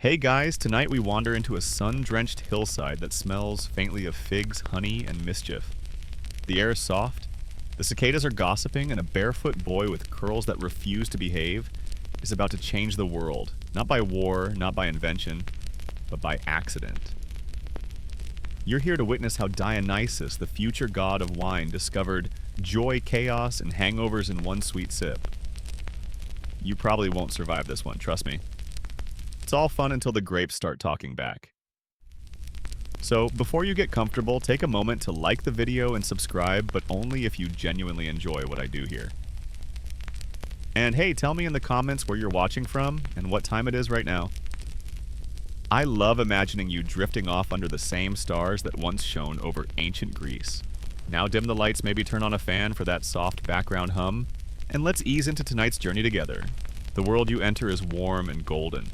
Hey guys, tonight we wander into a sun-drenched hillside that smells faintly of figs, honey, and mischief. The air is soft, the cicadas are gossiping, and a barefoot boy with curls that refuse to behave is about to change the world, not by war, not by invention, but by accident. You're here to witness how Dionysus, the future god of wine, discovered joy, chaos, and hangovers in one sweet sip. You probably won't survive this one, trust me. It's all fun until the grapes start talking back. So, before you get comfortable, take a moment to like the video and subscribe, but only if you genuinely enjoy what I do here. And hey, tell me in the comments where you're watching from and what time it is right now. I love imagining you drifting off under the same stars that once shone over ancient Greece. Now dim the lights, maybe turn on a fan for that soft background hum, and let's ease into tonight's journey together. The world you enter is warm and golden.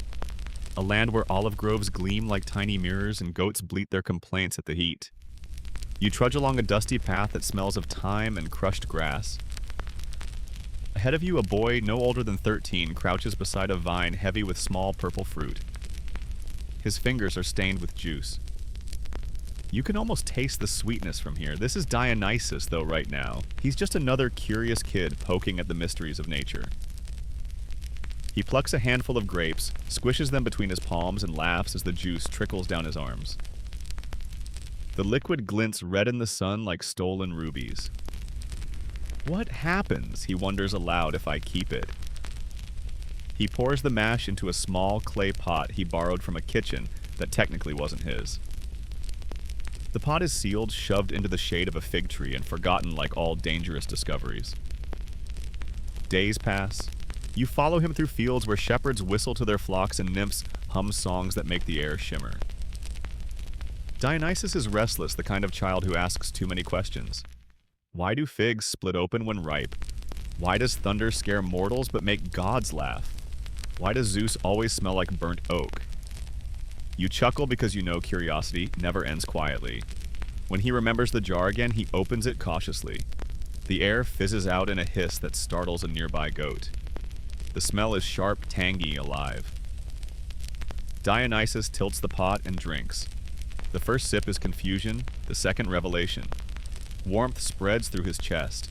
A land where olive groves gleam like tiny mirrors and goats bleat their complaints at the heat. You trudge along a dusty path that smells of thyme and crushed grass. Ahead of you, a boy no older than 13 crouches beside a vine heavy with small purple fruit. His fingers are stained with juice. You can almost taste the sweetness from here. This is Dionysus, though, right now. He's just another curious kid poking at the mysteries of nature. He plucks a handful of grapes, squishes them between his palms, and laughs as the juice trickles down his arms. The liquid glints red in the sun like stolen rubies. What happens, he wonders aloud, if I keep it? He pours the mash into a small clay pot he borrowed from a kitchen that technically wasn't his. The pot is sealed, shoved into the shade of a fig tree, and forgotten like all dangerous discoveries. Days pass. You follow him through fields where shepherds whistle to their flocks and nymphs hum songs that make the air shimmer. Dionysus is restless, the kind of child who asks too many questions. Why do figs split open when ripe? Why does thunder scare mortals but make gods laugh? Why does Zeus always smell like burnt oak? You chuckle because you know curiosity never ends quietly. When he remembers the jar again, he opens it cautiously. The air fizzes out in a hiss that startles a nearby goat. The smell is sharp, tangy, alive. Dionysus tilts the pot and drinks. The first sip is confusion, the second revelation. Warmth spreads through his chest.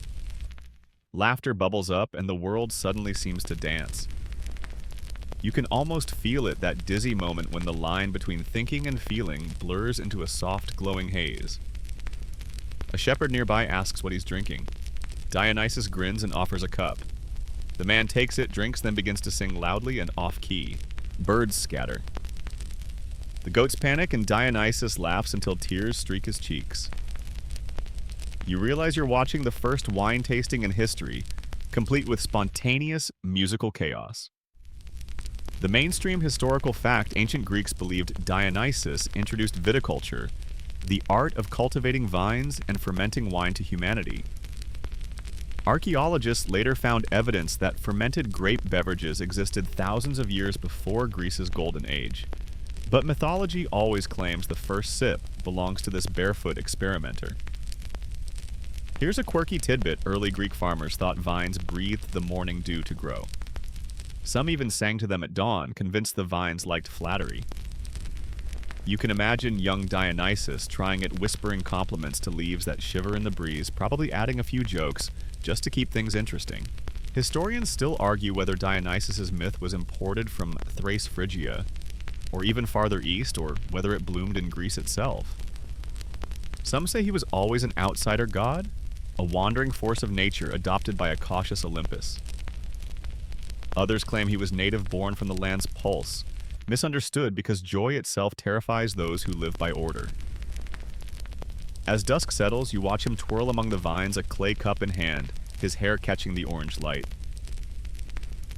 Laughter bubbles up, and the world suddenly seems to dance. You can almost feel it, that dizzy moment when the line between thinking and feeling blurs into a soft, glowing haze. A shepherd nearby asks what he's drinking. Dionysus grins and offers a cup. The man takes it, drinks, then begins to sing loudly and off-key. Birds scatter. The goats panic, and Dionysus laughs until tears streak his cheeks. You realize you're watching the first wine tasting in history, complete with spontaneous musical chaos. The mainstream historical fact: ancient Greeks believed Dionysus introduced viticulture, the art of cultivating vines and fermenting wine, to humanity. Archaeologists later found evidence that fermented grape beverages existed thousands of years before Greece's golden age. But mythology always claims the first sip belongs to this barefoot experimenter. Here's a quirky tidbit: early Greek farmers thought vines breathed the morning dew to grow. Some even sang to them at dawn, convinced the vines liked flattery. You can imagine young Dionysus trying it, whispering compliments to leaves that shiver in the breeze, probably adding a few jokes just to keep things interesting. Historians still argue whether Dionysus's myth was imported from Thrace, Phrygia, or even farther east, or whether it bloomed in Greece itself. Some say he was always an outsider god, a wandering force of nature adopted by a cautious Olympus. Others claim he was native, born from the land's pulse, misunderstood because joy itself terrifies those who live by order. As dusk settles, you watch him twirl among the vines, a clay cup in hand, his hair catching the orange light.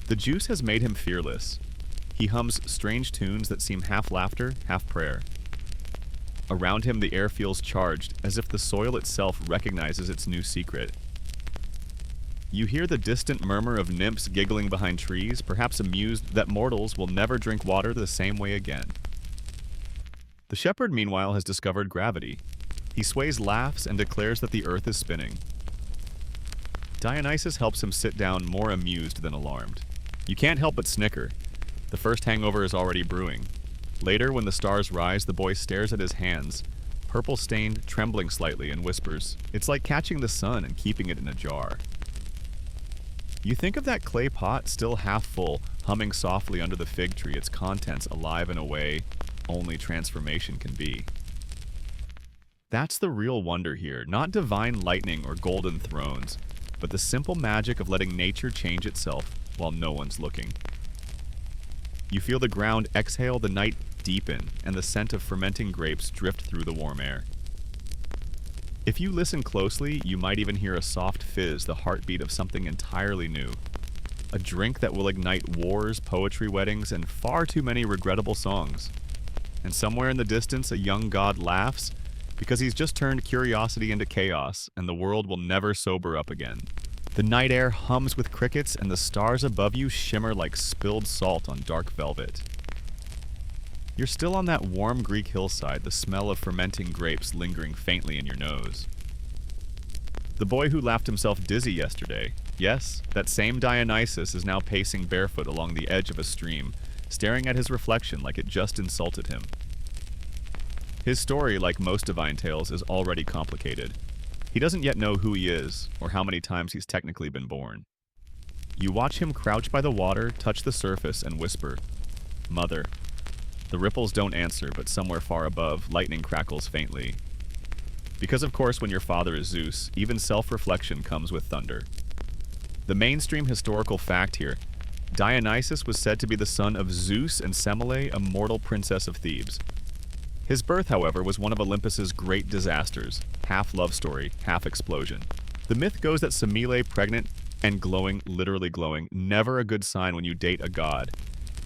The juice has made him fearless. He hums strange tunes that seem half laughter, half prayer. Around him, the air feels charged, as if the soil itself recognizes its new secret. You hear the distant murmur of nymphs giggling behind trees, perhaps amused that mortals will never drink water the same way again. The shepherd, meanwhile, has discovered gravity. He sways, laughs, and declares that the earth is spinning. Dionysus helps him sit down, more amused than alarmed. You can't help but snicker. The first hangover is already brewing. Later, when the stars rise, the boy stares at his hands, purple-stained, trembling slightly, and whispers, "It's like catching the sun and keeping it in a jar." You think of that clay pot still half full, humming softly under the fig tree, its contents alive in a way only transformation can be. That's the real wonder here, not divine lightning or golden thrones, but the simple magic of letting nature change itself while no one's looking. You feel the ground exhale, the night deepen, and the scent of fermenting grapes drift through the warm air. If you listen closely, you might even hear a soft fizz, the heartbeat of something entirely new. A drink that will ignite wars, poetry weddings, and far too many regrettable songs. And somewhere in the distance, a young god laughs because he's just turned curiosity into chaos, and the world will never sober up again. The night air hums with crickets, and the stars above you shimmer like spilled salt on dark velvet. You're still on that warm Greek hillside, the smell of fermenting grapes lingering faintly in your nose. The boy who laughed himself dizzy yesterday, yes, that same Dionysus is now pacing barefoot along the edge of a stream, staring at his reflection like it just insulted him. His story, like most divine tales, is already complicated. He doesn't yet know who he is, or how many times he's technically been born. You watch him crouch by the water, touch the surface, and whisper, "Mother." The ripples don't answer, but somewhere far above, lightning crackles faintly. Because of course, when your father is Zeus, even self-reflection comes with thunder. The mainstream historical fact here, Dionysus was said to be the son of Zeus and Semele, a mortal princess of Thebes. His birth, however, was one of Olympus's great disasters, half love story, half explosion. The myth goes that Semele, pregnant and glowing, literally glowing, never a good sign when you date a god,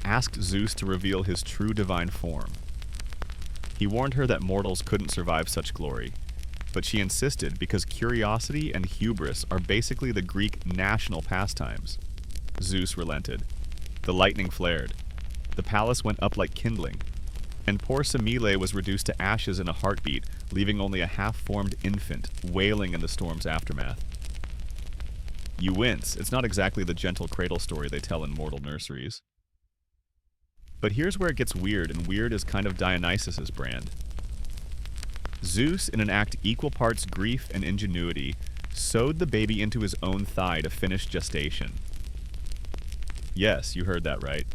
asked Zeus to reveal his true divine form. He warned her that mortals couldn't survive such glory, but she insisted because curiosity and hubris are basically the Greek national pastimes. Zeus relented. The lightning flared. The palace went up like kindling, and poor Semele was reduced to ashes in a heartbeat, leaving only a half-formed infant, wailing in the storm's aftermath. You wince. It's not exactly the gentle cradle story they tell in mortal nurseries. But here's where it gets weird, and weird is kind of Dionysus's brand. Zeus, in an act equal parts grief and ingenuity, sewed the baby into his own thigh to finish gestation. Yes, you heard that right.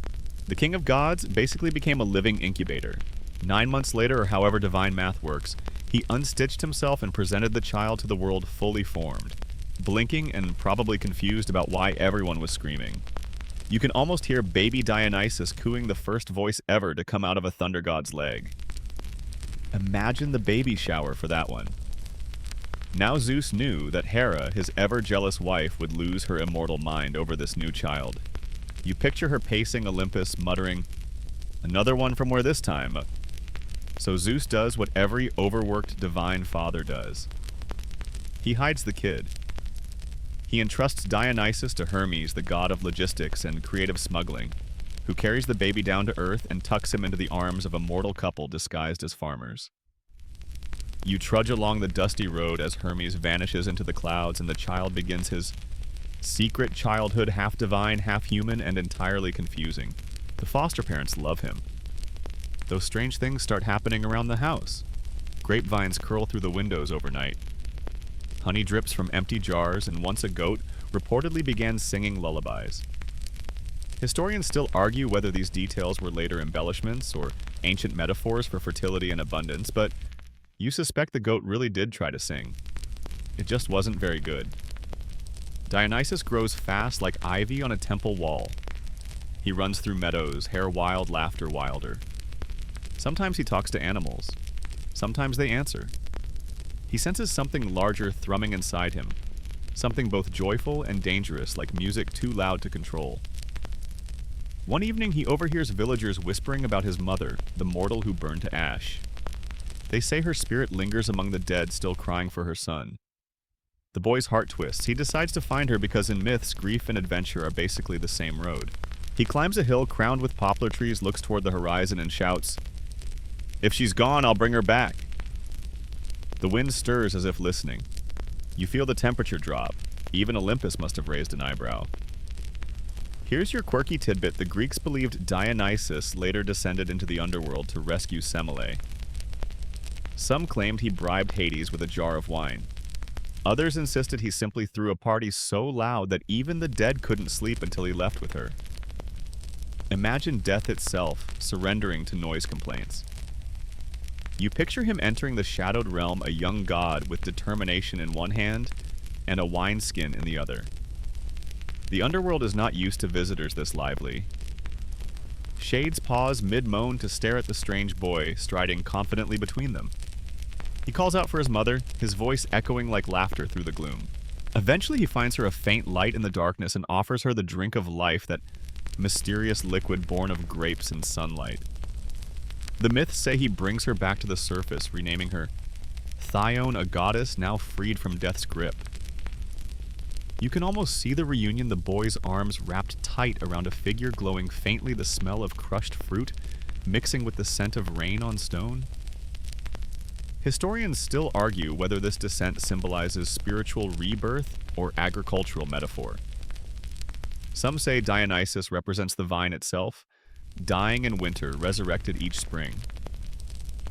The king of gods basically became a living incubator. 9 months later, or however divine math works, he unstitched himself and presented the child to the world fully formed, blinking and probably confused about why everyone was screaming. You can almost hear baby Dionysus cooing the first voice ever to come out of a thunder god's leg. Imagine the baby shower for that one. Now Zeus knew that Hera, his ever-jealous wife, would lose her immortal mind over this new child. You picture her pacing Olympus, muttering, "Another one from where this time?" So Zeus does what every overworked divine father does. He hides the kid. He entrusts Dionysus to Hermes, the god of logistics and creative smuggling, who carries the baby down to earth and tucks him into the arms of a mortal couple disguised as farmers. You trudge along the dusty road as Hermes vanishes into the clouds and the child begins his secret childhood, half divine, half human, and entirely confusing. The foster parents love him. Those strange things start happening around the house. Grapevines curl through the windows overnight. Honey drips from empty jars, and once a goat reportedly began singing lullabies. Historians still argue whether these details were later embellishments or ancient metaphors for fertility and abundance, but you suspect the goat really did try to sing. It just wasn't very good. Dionysus grows fast like ivy on a temple wall. He runs through meadows, hair wild, laughter wilder. Sometimes he talks to animals. Sometimes they answer. He senses something larger thrumming inside him, something both joyful and dangerous, like music too loud to control. One evening, he overhears villagers whispering about his mother, the mortal who burned to ash. They say her spirit lingers among the dead, still crying for her son. The boy's heart twists. He decides to find her because in myths, grief and adventure are basically the same road. He climbs a hill crowned with poplar trees, looks toward the horizon, and shouts, "If she's gone, I'll bring her back." The wind stirs as if listening. You feel the temperature drop. Even Olympus must have raised an eyebrow. Here's your quirky tidbit. The Greeks believed Dionysus later descended into the underworld to rescue Semele. Some claimed he bribed Hades with a jar of wine. Others insisted he simply threw a party so loud that even the dead couldn't sleep until he left with her. Imagine death itself surrendering to noise complaints. You picture him entering the shadowed realm, a young god with determination in one hand and a wineskin in the other. The underworld is not used to visitors this lively. Shades pause mid-moan to stare at the strange boy striding confidently between them. He calls out for his mother, his voice echoing like laughter through the gloom. Eventually he finds her a faint light in the darkness and offers her the drink of life, that mysterious liquid born of grapes and sunlight. The myths say he brings her back to the surface, renaming her Thyone, a goddess now freed from death's grip. You can almost see the reunion, the boy's arms wrapped tight around a figure glowing faintly, the smell of crushed fruit mixing with the scent of rain on stone. Historians still argue whether this descent symbolizes spiritual rebirth or agricultural metaphor. Some say Dionysus represents the vine itself, dying in winter, resurrected each spring.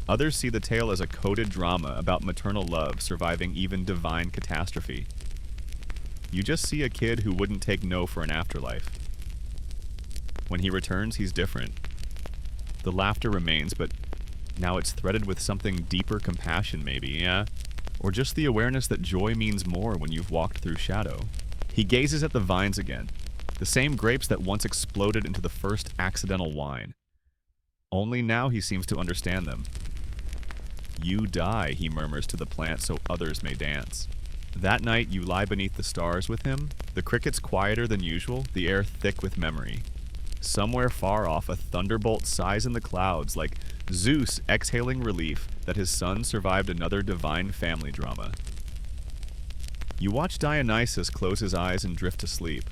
Others see the tale as a coded drama about maternal love surviving even divine catastrophe. You just see a kid who wouldn't take no for an afterlife. When he returns, he's different. The laughter remains, but now it's threaded with something deeper, compassion maybe, yeah? Or just the awareness that joy means more when you've walked through shadow. He gazes at the vines again, the same grapes that once exploded into the first accidental wine. Only now he seems to understand them. You die, he murmurs to the plant, so others may dance. That night, you lie beneath the stars with him, the crickets quieter than usual, the air thick with memory. Somewhere far off, a thunderbolt sighs in the clouds, like Zeus exhaling relief that his son survived another divine family drama. You watch Dionysus close his eyes and drift to sleep.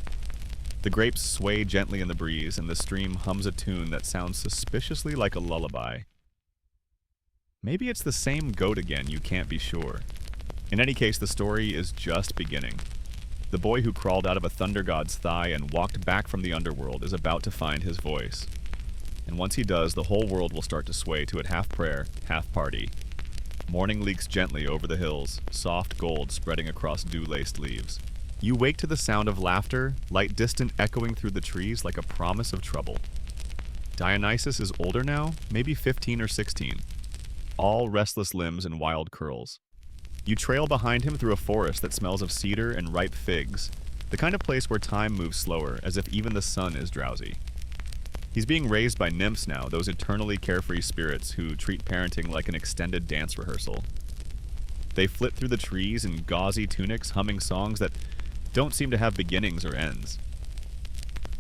The grapes sway gently in the breeze, and the stream hums a tune that sounds suspiciously like a lullaby. Maybe it's the same goat again, you can't be sure. In any case, the story is just beginning. The boy who crawled out of a thunder god's thigh and walked back from the underworld is about to find his voice. And once he does, the whole world will start to sway to it, half prayer, half party. Morning leaks gently over the hills, soft gold spreading across dew-laced leaves. You wake to the sound of laughter, light distant echoing through the trees like a promise of trouble. Dionysus is older now, maybe 15 or 16. All restless limbs and wild curls. You trail behind him through a forest that smells of cedar and ripe figs, the kind of place where time moves slower, as if even the sun is drowsy. He's being raised by nymphs now, those eternally carefree spirits who treat parenting like an extended dance rehearsal. They flit through the trees in gauzy tunics, humming songs that don't seem to have beginnings or ends.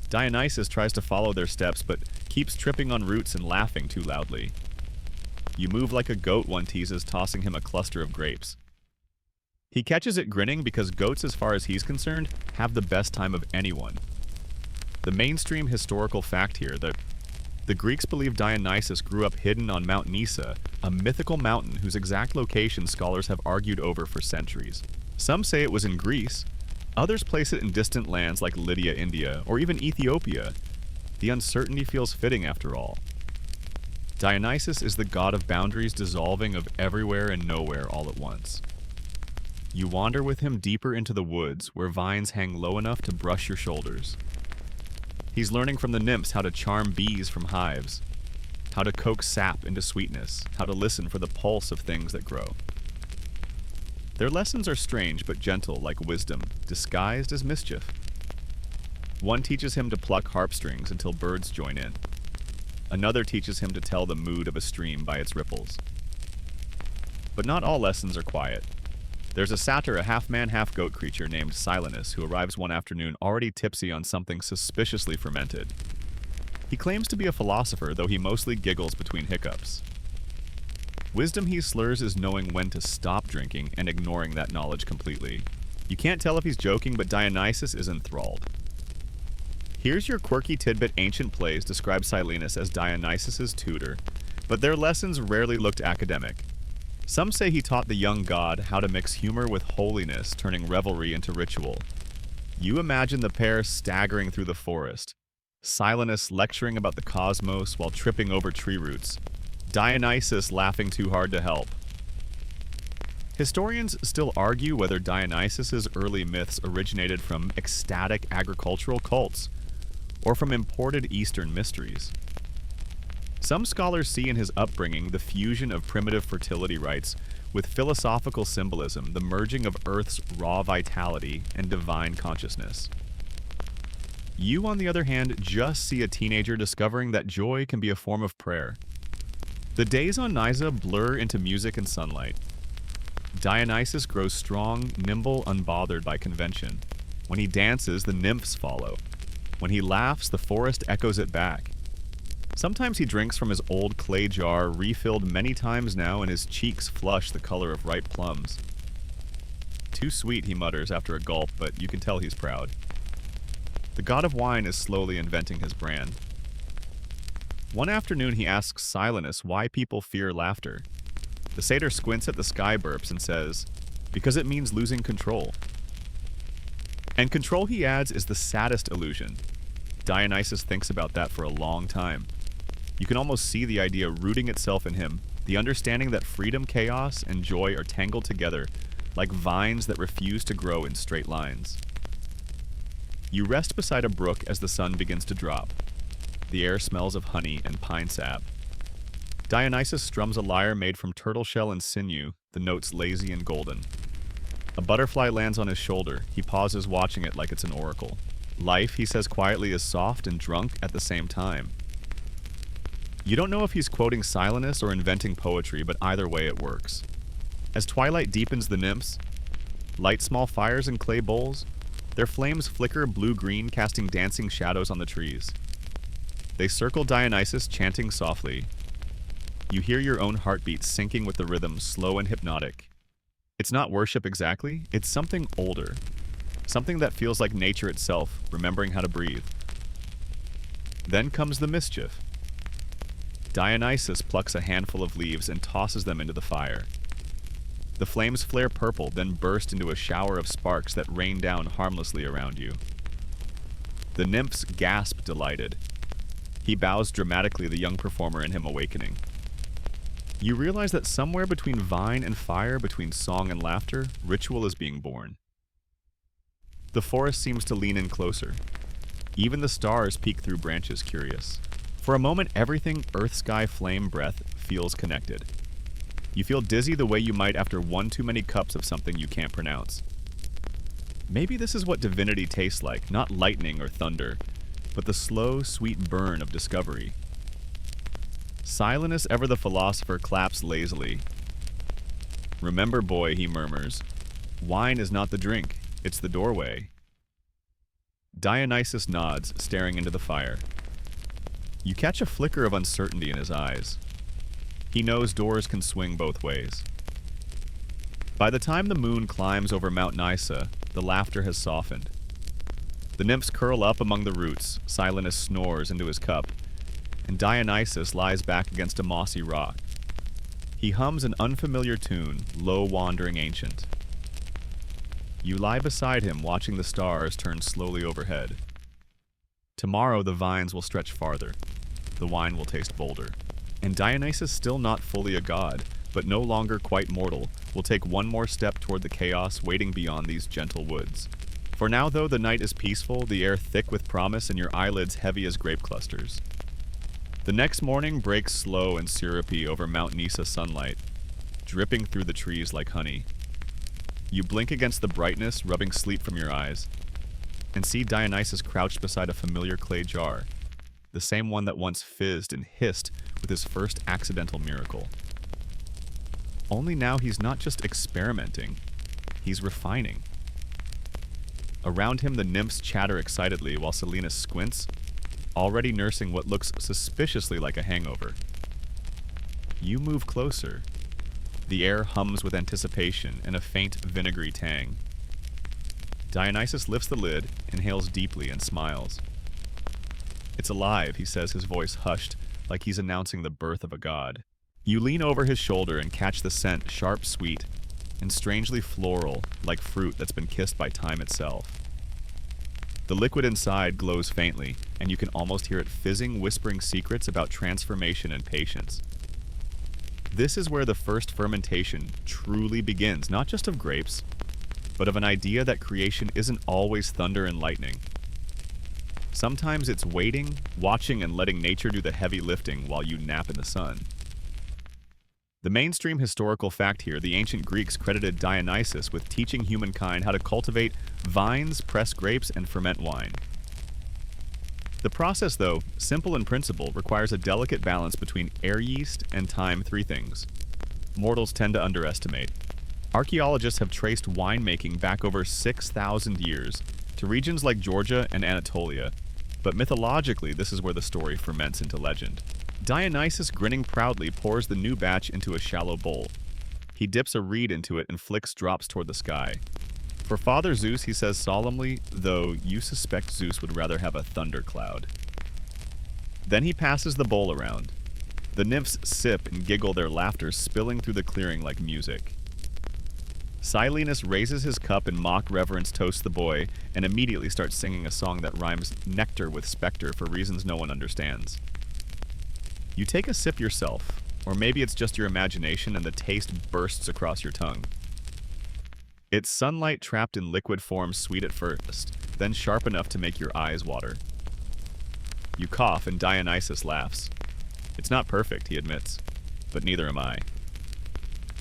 Dionysus tries to follow their steps, but keeps tripping on roots and laughing too loudly. You move like a goat, one teases, tossing him a cluster of grapes. He catches it grinning because goats, as far as he's concerned, have the best time of anyone. The mainstream historical fact here, the Greeks believe Dionysus grew up hidden on Mount Nysa, a mythical mountain whose exact location scholars have argued over for centuries. Some say it was in Greece, others place it in distant lands like Lydia, India, or even Ethiopia. The uncertainty feels fitting after all. Dionysus is the god of boundaries dissolving, of everywhere and nowhere all at once. You wander with him deeper into the woods, where vines hang low enough to brush your shoulders. He's learning from the nymphs how to charm bees from hives, how to coax sap into sweetness, how to listen for the pulse of things that grow. Their lessons are strange but gentle, like wisdom, disguised as mischief. One teaches him to pluck harp strings until birds join in. Another teaches him to tell the mood of a stream by its ripples. But not all lessons are quiet. There's a satyr, a half-man, half-goat creature named Silenus, who arrives one afternoon already tipsy on something suspiciously fermented. He claims to be a philosopher, though he mostly giggles between hiccups. Wisdom he slurs is knowing when to stop drinking and ignoring that knowledge completely. You can't tell if he's joking, but Dionysus is enthralled. Here's your quirky tidbit. Ancient plays describe Silenus as Dionysus's tutor, but their lessons rarely looked academic. Some say he taught the young god how to mix humor with holiness, turning revelry into ritual. You imagine the pair staggering through the forest, Silenus lecturing about the cosmos while tripping over tree roots, Dionysus laughing too hard to help. Historians still argue whether Dionysus's early myths originated from ecstatic agricultural cults or from imported Eastern mysteries. Some scholars see in his upbringing the fusion of primitive fertility rites with philosophical symbolism, the merging of Earth's raw vitality and divine consciousness. You, on the other hand, just see a teenager discovering that joy can be a form of prayer. The days on Nysa blur into music and sunlight. Dionysus grows strong, nimble, unbothered by convention. When he dances, the nymphs follow. When he laughs, the forest echoes it back. Sometimes he drinks from his old clay jar, refilled many times now, and his cheeks flush the color of ripe plums. Too sweet, he mutters after a gulp, but you can tell he's proud. The god of wine is slowly inventing his brand. One afternoon he asks Silenus why people fear laughter. The satyr squints at the sky burps and says, "Because it means losing control." And control, he adds, is the saddest illusion. Dionysus thinks about that for a long time. You can almost see the idea rooting itself in him, the understanding that freedom, chaos, and joy are tangled together, like vines that refuse to grow in straight lines. You rest beside a brook as the sun begins to drop. The air smells of honey and pine sap. Dionysus strums a lyre made from turtle shell and sinew, the notes lazy and golden. A butterfly lands on his shoulder. He pauses, watching it like it's an oracle. Life, he says quietly, is soft and drunk at the same time. You don't know if he's quoting Silenus or inventing poetry, but either way it works. As twilight deepens, the nymphs light small fires in clay bowls. Their flames flicker blue-green, casting dancing shadows on the trees. They circle Dionysus, chanting softly. You hear your own heartbeat syncing with the rhythm, slow and hypnotic. It's not worship exactly, it's something older. Something that feels like nature itself, remembering how to breathe. Then comes the mischief. Dionysus plucks a handful of leaves and tosses them into the fire. The flames flare purple, then burst into a shower of sparks that rain down harmlessly around you. The nymphs gasp, delighted. He bows dramatically, the young performer in him awakening. You realize that somewhere between vine and fire, between song and laughter, ritual is being born. The forest seems to lean in closer. Even the stars peek through branches, curious. For a moment, everything earth, sky, flame, breath feels connected. You feel dizzy the way you might after one too many cups of something you can't pronounce. Maybe this is what divinity tastes like, not lightning or thunder, but the slow, sweet burn of discovery. Silenus, ever the philosopher, claps lazily. Remember, boy, he murmurs, wine is not the drink, it's the doorway. Dionysus nods, staring into the fire. You catch a flicker of uncertainty in his eyes. He knows doors can swing both ways. By the time the moon climbs over Mount Nysa, the laughter has softened. The nymphs curl up among the roots, Silenus snores into his cup, and Dionysus lies back against a mossy rock. He hums an unfamiliar tune, low, wandering, ancient. You lie beside him, watching the stars turn slowly overhead. Tomorrow the vines will stretch farther, the wine will taste bolder, and Dionysus, still not fully a god, but no longer quite mortal, will take one more step toward the chaos waiting beyond these gentle woods. For now, though, the night is peaceful, the air thick with promise, and your eyelids heavy as grape clusters. The next morning breaks slow and syrupy over Mount Nysa sunlight, dripping through the trees like honey. You blink against the brightness, rubbing sleep from your eyes, and see Dionysus crouched beside a familiar clay jar, the same one that once fizzed and hissed with his first accidental miracle. Only now he's not just experimenting, he's refining. Around him the nymphs chatter excitedly while Selena squints, already nursing what looks suspiciously like a hangover. You move closer. The air hums with anticipation and a faint vinegary tang. Dionysus lifts the lid, inhales deeply, and smiles. It's alive, he says, his voice hushed, like he's announcing the birth of a god. You lean over his shoulder and catch the scent, sharp, sweet, and strangely floral, like fruit that's been kissed by time itself. The liquid inside glows faintly, and you can almost hear it fizzing, whispering secrets about transformation and patience. This is where the first fermentation truly begins, not just of grapes, but of an idea that creation isn't always thunder and lightning. Sometimes it's waiting, watching, and letting nature do the heavy lifting while you nap in the sun. The mainstream historical fact here, the ancient Greeks credited Dionysus with teaching humankind how to cultivate vines, press grapes, and ferment wine. The process, though, simple in principle, requires a delicate balance between air yeast and time, three things mortals tend to underestimate. Archaeologists have traced winemaking back over 6,000 years to regions like Georgia and Anatolia, but mythologically this is where the story ferments into legend. Dionysus, grinning proudly, pours the new batch into a shallow bowl. He dips a reed into it and flicks drops toward the sky. For Father Zeus, he says solemnly, though you suspect Zeus would rather have a thundercloud. Then he passes the bowl around. The nymphs sip and giggle, their laughter spilling through the clearing like music. Silenus raises his cup in mock reverence, toasts the boy, and immediately starts singing a song that rhymes nectar with specter for reasons no one understands. You take a sip yourself, or maybe it's just your imagination and the taste bursts across your tongue. It's sunlight trapped in liquid form, sweet at first, then sharp enough to make your eyes water. You cough and Dionysus laughs. It's not perfect, he admits, but neither am I.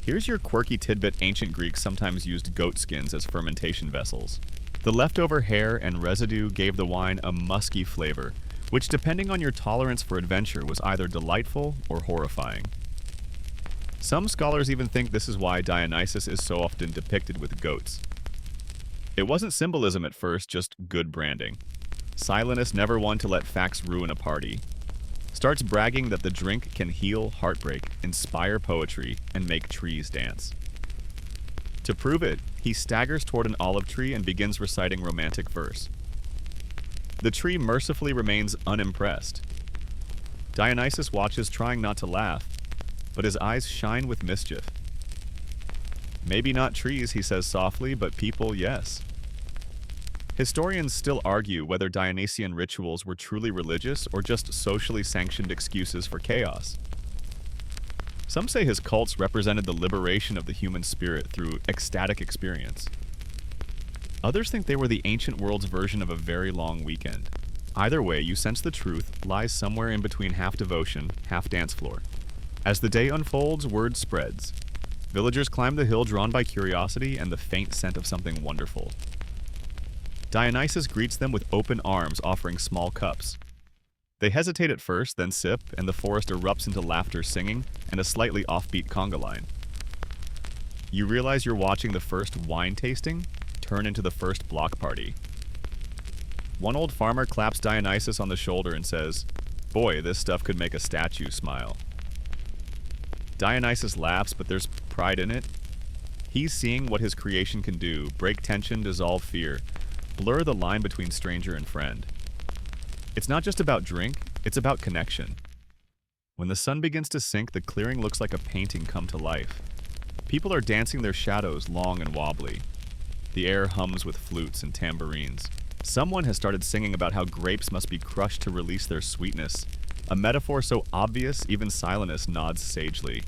Here's your quirky tidbit: ancient Greeks sometimes used goat skins as fermentation vessels. The leftover hair and residue gave the wine a musky flavor, which, depending on your tolerance for adventure, was either delightful or horrifying. Some scholars even think this is why Dionysus is so often depicted with goats. It wasn't symbolism at first, just good branding. Silenus, never one to let facts ruin a party, starts bragging that the drink can heal heartbreak, inspire poetry, and make trees dance. To prove it, he staggers toward an olive tree and begins reciting romantic verse. The tree mercifully remains unimpressed. Dionysus watches, trying not to laugh, but his eyes shine with mischief. Maybe not trees, he says softly, but people, yes. Historians still argue whether Dionysian rituals were truly religious or just socially sanctioned excuses for chaos. Some say his cults represented the liberation of the human spirit through ecstatic experience. Others think they were the ancient world's version of a very long weekend. Either way, you sense the truth lies somewhere in between half devotion, half dance floor. As the day unfolds, word spreads. Villagers climb the hill drawn by curiosity and the faint scent of something wonderful. Dionysus greets them with open arms, offering small cups. They hesitate at first, then sip, and the forest erupts into laughter, singing, and a slightly offbeat conga line. You realize you're watching the first wine tasting turn into the first block party. One old farmer claps Dionysus on the shoulder and says, "Boy, this stuff could make a statue smile." Dionysus laughs, but there's pride in it. He's seeing what his creation can do: break tension, dissolve fear, blur the line between stranger and friend. It's not just about drink, it's about connection. When the sun begins to sink, the clearing looks like a painting come to life. People are dancing their shadows, long and wobbly. The air hums with flutes and tambourines. Someone has started singing about how grapes must be crushed to release their sweetness, a metaphor so obvious even Silenus nods sagely.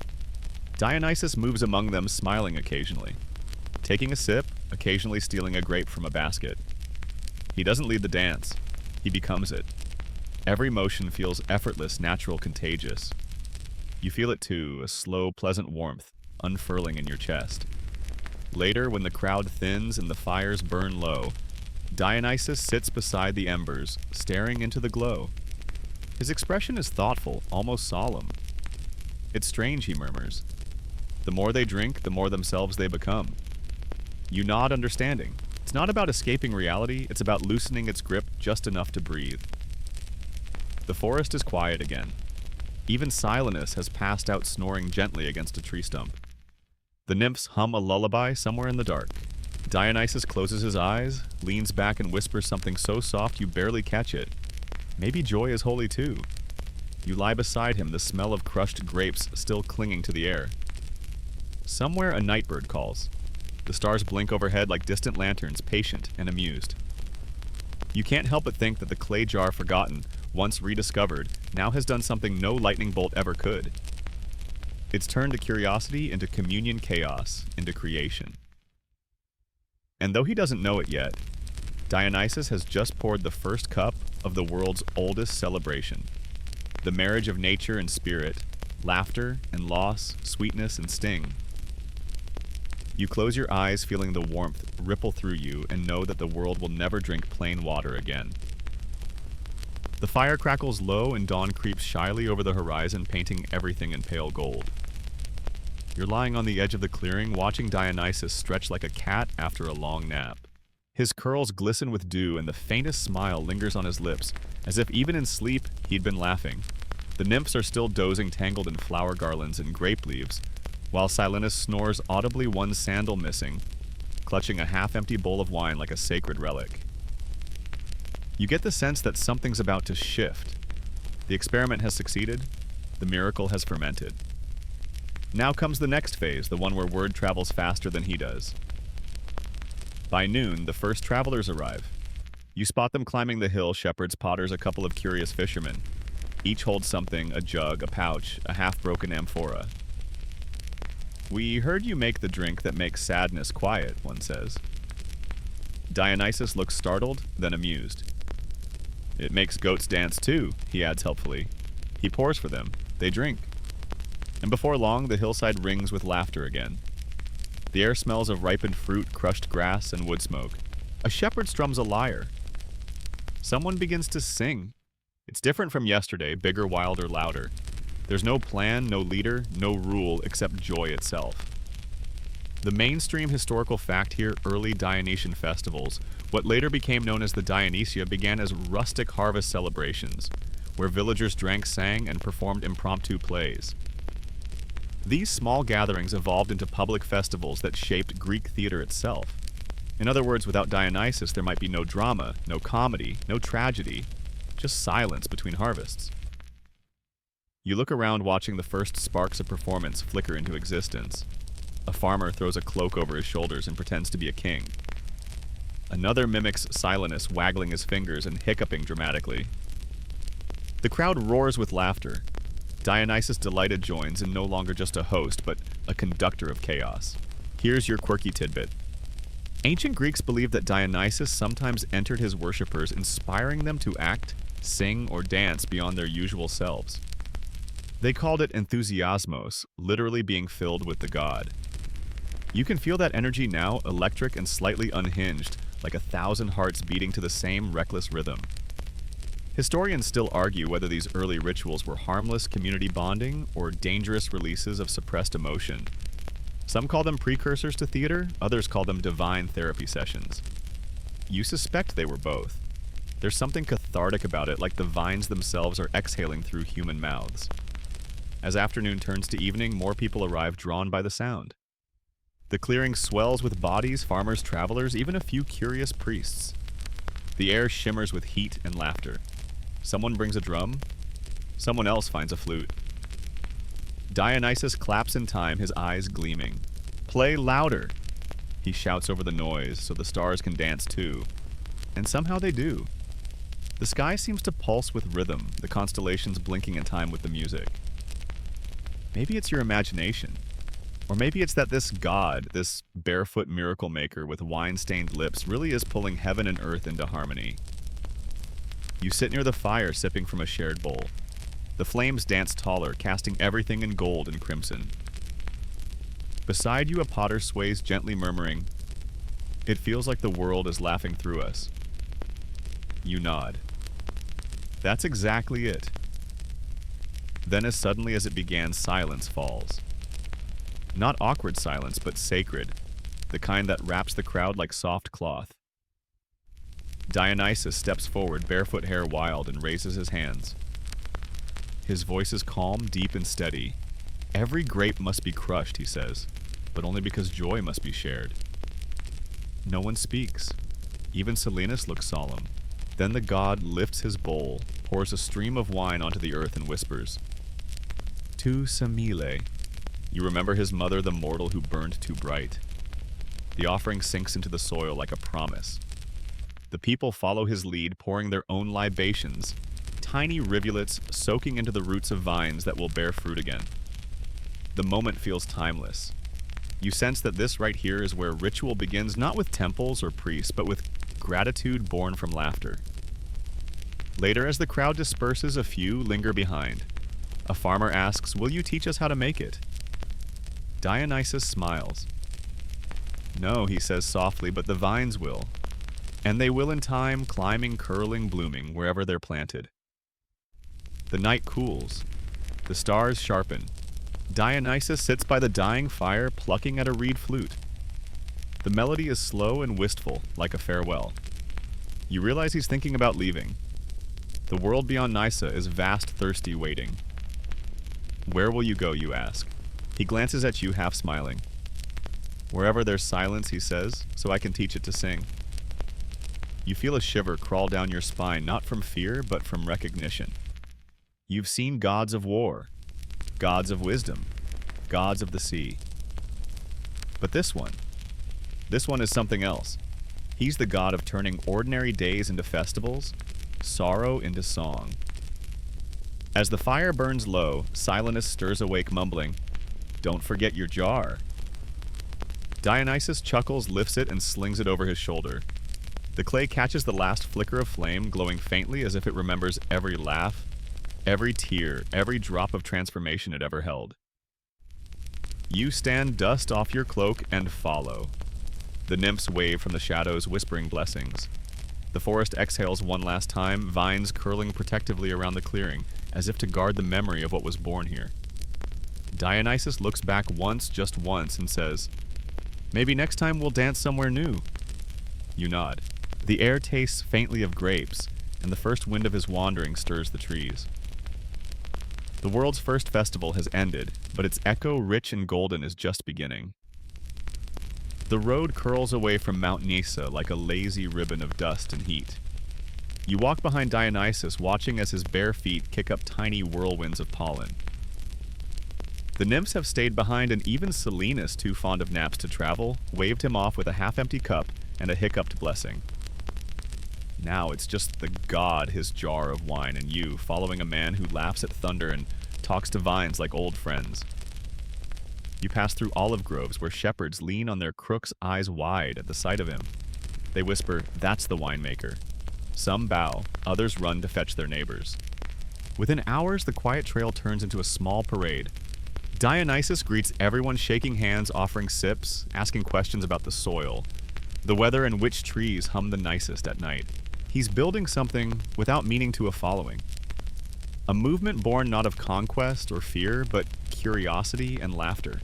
Dionysus moves among them, smiling occasionally, taking a sip, occasionally stealing a grape from a basket. He doesn't lead the dance, he becomes it. Every motion feels effortless, natural, contagious. You feel it too, a slow, pleasant warmth unfurling in your chest. Later, when the crowd thins and the fires burn low, Dionysus sits beside the embers, staring into the glow. His expression is thoughtful, almost solemn. "It's strange," he murmurs. "The more they drink, the more themselves they become." You nod, understanding. It's not about escaping reality, it's about loosening its grip just enough to breathe. The forest is quiet again. Even Silenus has passed out, snoring gently against a tree stump. The nymphs hum a lullaby somewhere in the dark. Dionysus closes his eyes, leans back and whispers something so soft you barely catch it. Maybe joy is holy too. You lie beside him, the smell of crushed grapes still clinging to the air. Somewhere a nightbird calls. The stars blink overhead like distant lanterns, patient and amused. You can't help but think that the clay jar forgotten, once rediscovered, now has done something no lightning bolt ever could. It's turned a curiosity into communion chaos, into creation. And though he doesn't know it yet, Dionysus has just poured the first cup of the world's oldest celebration. The marriage of nature and spirit, laughter and loss, sweetness and sting. You close your eyes, feeling the warmth ripple through you, and know that the world will never drink plain water again. The fire crackles low and dawn creeps shyly over the horizon, painting everything in pale gold. You're lying on the edge of the clearing, watching Dionysus stretch like a cat after a long nap. His curls glisten with dew, and the faintest smile lingers on his lips, as if even in sleep he'd been laughing. The nymphs are still dozing, tangled in flower garlands and grape leaves, while Silenus snores audibly, one sandal missing, clutching a half-empty bowl of wine like a sacred relic. You get the sense that something's about to shift. The experiment has succeeded. The miracle has fermented. Now comes the next phase, the one where word travels faster than he does. By noon, the first travelers arrive. You spot them climbing the hill, shepherds, potters, a couple of curious fishermen. Each holds something, a jug, a pouch, a half-broken amphora. "We heard you make the drink that makes sadness quiet," one says. Dionysus looks startled, then amused. "It makes goats dance too," he adds helpfully. He pours for them. They drink. And before long, the hillside rings with laughter again. The air smells of ripened fruit, crushed grass, and wood smoke. A shepherd strums a lyre. Someone begins to sing. It's different from yesterday, bigger, wilder, louder. There's no plan, no leader, no rule, except joy itself. The mainstream historical fact here, early Dionysian festivals, what later became known as the Dionysia, began as rustic harvest celebrations, where villagers drank, sang, and performed impromptu plays. These small gatherings evolved into public festivals that shaped Greek theater itself. In other words, without Dionysus, there might be no drama, no comedy, no tragedy, just silence between harvests. You look around, watching the first sparks of performance flicker into existence. A farmer throws a cloak over his shoulders and pretends to be a king. Another mimics Silenus, waggling his fingers and hiccuping dramatically. The crowd roars with laughter. Dionysus, delighted, joins, and no longer just a host, but a conductor of chaos. Here's your quirky tidbit. Ancient Greeks believed that Dionysus sometimes entered his worshippers, inspiring them to act, sing, or dance beyond their usual selves. They called it enthusiasmos, literally being filled with the god. You can feel that energy now, electric and slightly unhinged, like 1,000 hearts beating to the same reckless rhythm. Historians still argue whether these early rituals were harmless community bonding or dangerous releases of suppressed emotion. Some call them precursors to theater, others call them divine therapy sessions. You suspect they were both. There's something cathartic about it, like the vines themselves are exhaling through human mouths. As afternoon turns to evening, more people arrive, drawn by the sound. The clearing swells with bodies, farmers, travelers, even a few curious priests. The air shimmers with heat and laughter. Someone brings a drum. Someone else finds a flute. Dionysus claps in time, his eyes gleaming. "Play louder!" He shouts over the noise so the stars can dance too. And somehow they do. The sky seems to pulse with rhythm, the constellations blinking in time with the music. Maybe it's your imagination. Or maybe it's that this god, this barefoot miracle maker with wine-stained lips, really is pulling heaven and earth into harmony. You sit near the fire, sipping from a shared bowl. The flames dance taller, casting everything in gold and crimson. Beside you, a potter sways, gently murmuring, "It feels like the world is laughing through us." You nod. That's exactly it. Then, as suddenly as it began, silence falls. Not awkward silence, but sacred, the kind that wraps the crowd like soft cloth. Dionysus steps forward, barefoot hair wild, and raises his hands. His voice is calm, deep, and steady. "Every grape must be crushed," he says, "but only because joy must be shared." No one speaks. Even Silenus looks solemn. Then the god lifts his bowl, pours a stream of wine onto the earth, and whispers, "Tu Semile." You remember his mother, the mortal who burned too bright. The offering sinks into the soil like a promise. The people follow his lead, pouring their own libations, tiny rivulets soaking into the roots of vines that will bear fruit again. The moment feels timeless. You sense that this right here is where ritual begins, not with temples or priests, but with gratitude born from laughter. Later, as the crowd disperses, a few linger behind. A farmer asks, "Will you teach us how to make it?" Dionysus smiles. "No," he says softly, "but the vines will. And they will in time, climbing, curling, blooming, wherever they're planted." The night cools. The stars sharpen. Dionysus sits by the dying fire, plucking at a reed flute. The melody is slow and wistful, like a farewell. You realize he's thinking about leaving. The world beyond Nysa is vast, thirsty waiting. "Where will you go?" you ask. He glances at you, half smiling. "Wherever there's silence," he says, "so I can teach it to sing." You feel a shiver crawl down your spine, not from fear, but from recognition. You've seen gods of war, gods of wisdom, gods of the sea. But this one is something else. He's the god of turning ordinary days into festivals, sorrow into song. As the fire burns low, Silenus stirs awake, mumbling, "Don't forget your jar." Dionysus chuckles, lifts it, and slings it over his shoulder. The clay catches the last flicker of flame, glowing faintly as if it remembers every laugh, every tear, every drop of transformation it ever held. You stand, dust off your cloak, and follow. The nymphs wave from the shadows, whispering blessings. The forest exhales one last time, vines curling protectively around the clearing, as if to guard the memory of what was born here. Dionysus looks back once, just once, and says, "Maybe next time we'll dance somewhere new." You nod. The air tastes faintly of grapes, and the first wind of his wandering stirs the trees. The world's first festival has ended, but its echo, rich and golden, is just beginning. The road curls away from Mount Nysa like a lazy ribbon of dust and heat. You walk behind Dionysus, watching as his bare feet kick up tiny whirlwinds of pollen. The nymphs have stayed behind, and even Silenus, too fond of naps to travel, waved him off with a half-empty cup and a hiccuped blessing. Now it's just the god, his jar of wine, and you, following a man who laughs at thunder and talks to vines like old friends. You pass through olive groves where shepherds lean on their crooks, eyes wide at the sight of him. They whisper, "That's the winemaker." Some bow, others run to fetch their neighbors. Within hours, the quiet trail turns into a small parade. Dionysus greets everyone, shaking hands, offering sips, asking questions about the soil, the weather, and which trees hum the nicest at night. He's building something without meaning to a following. A movement born not of conquest or fear, but curiosity and laughter.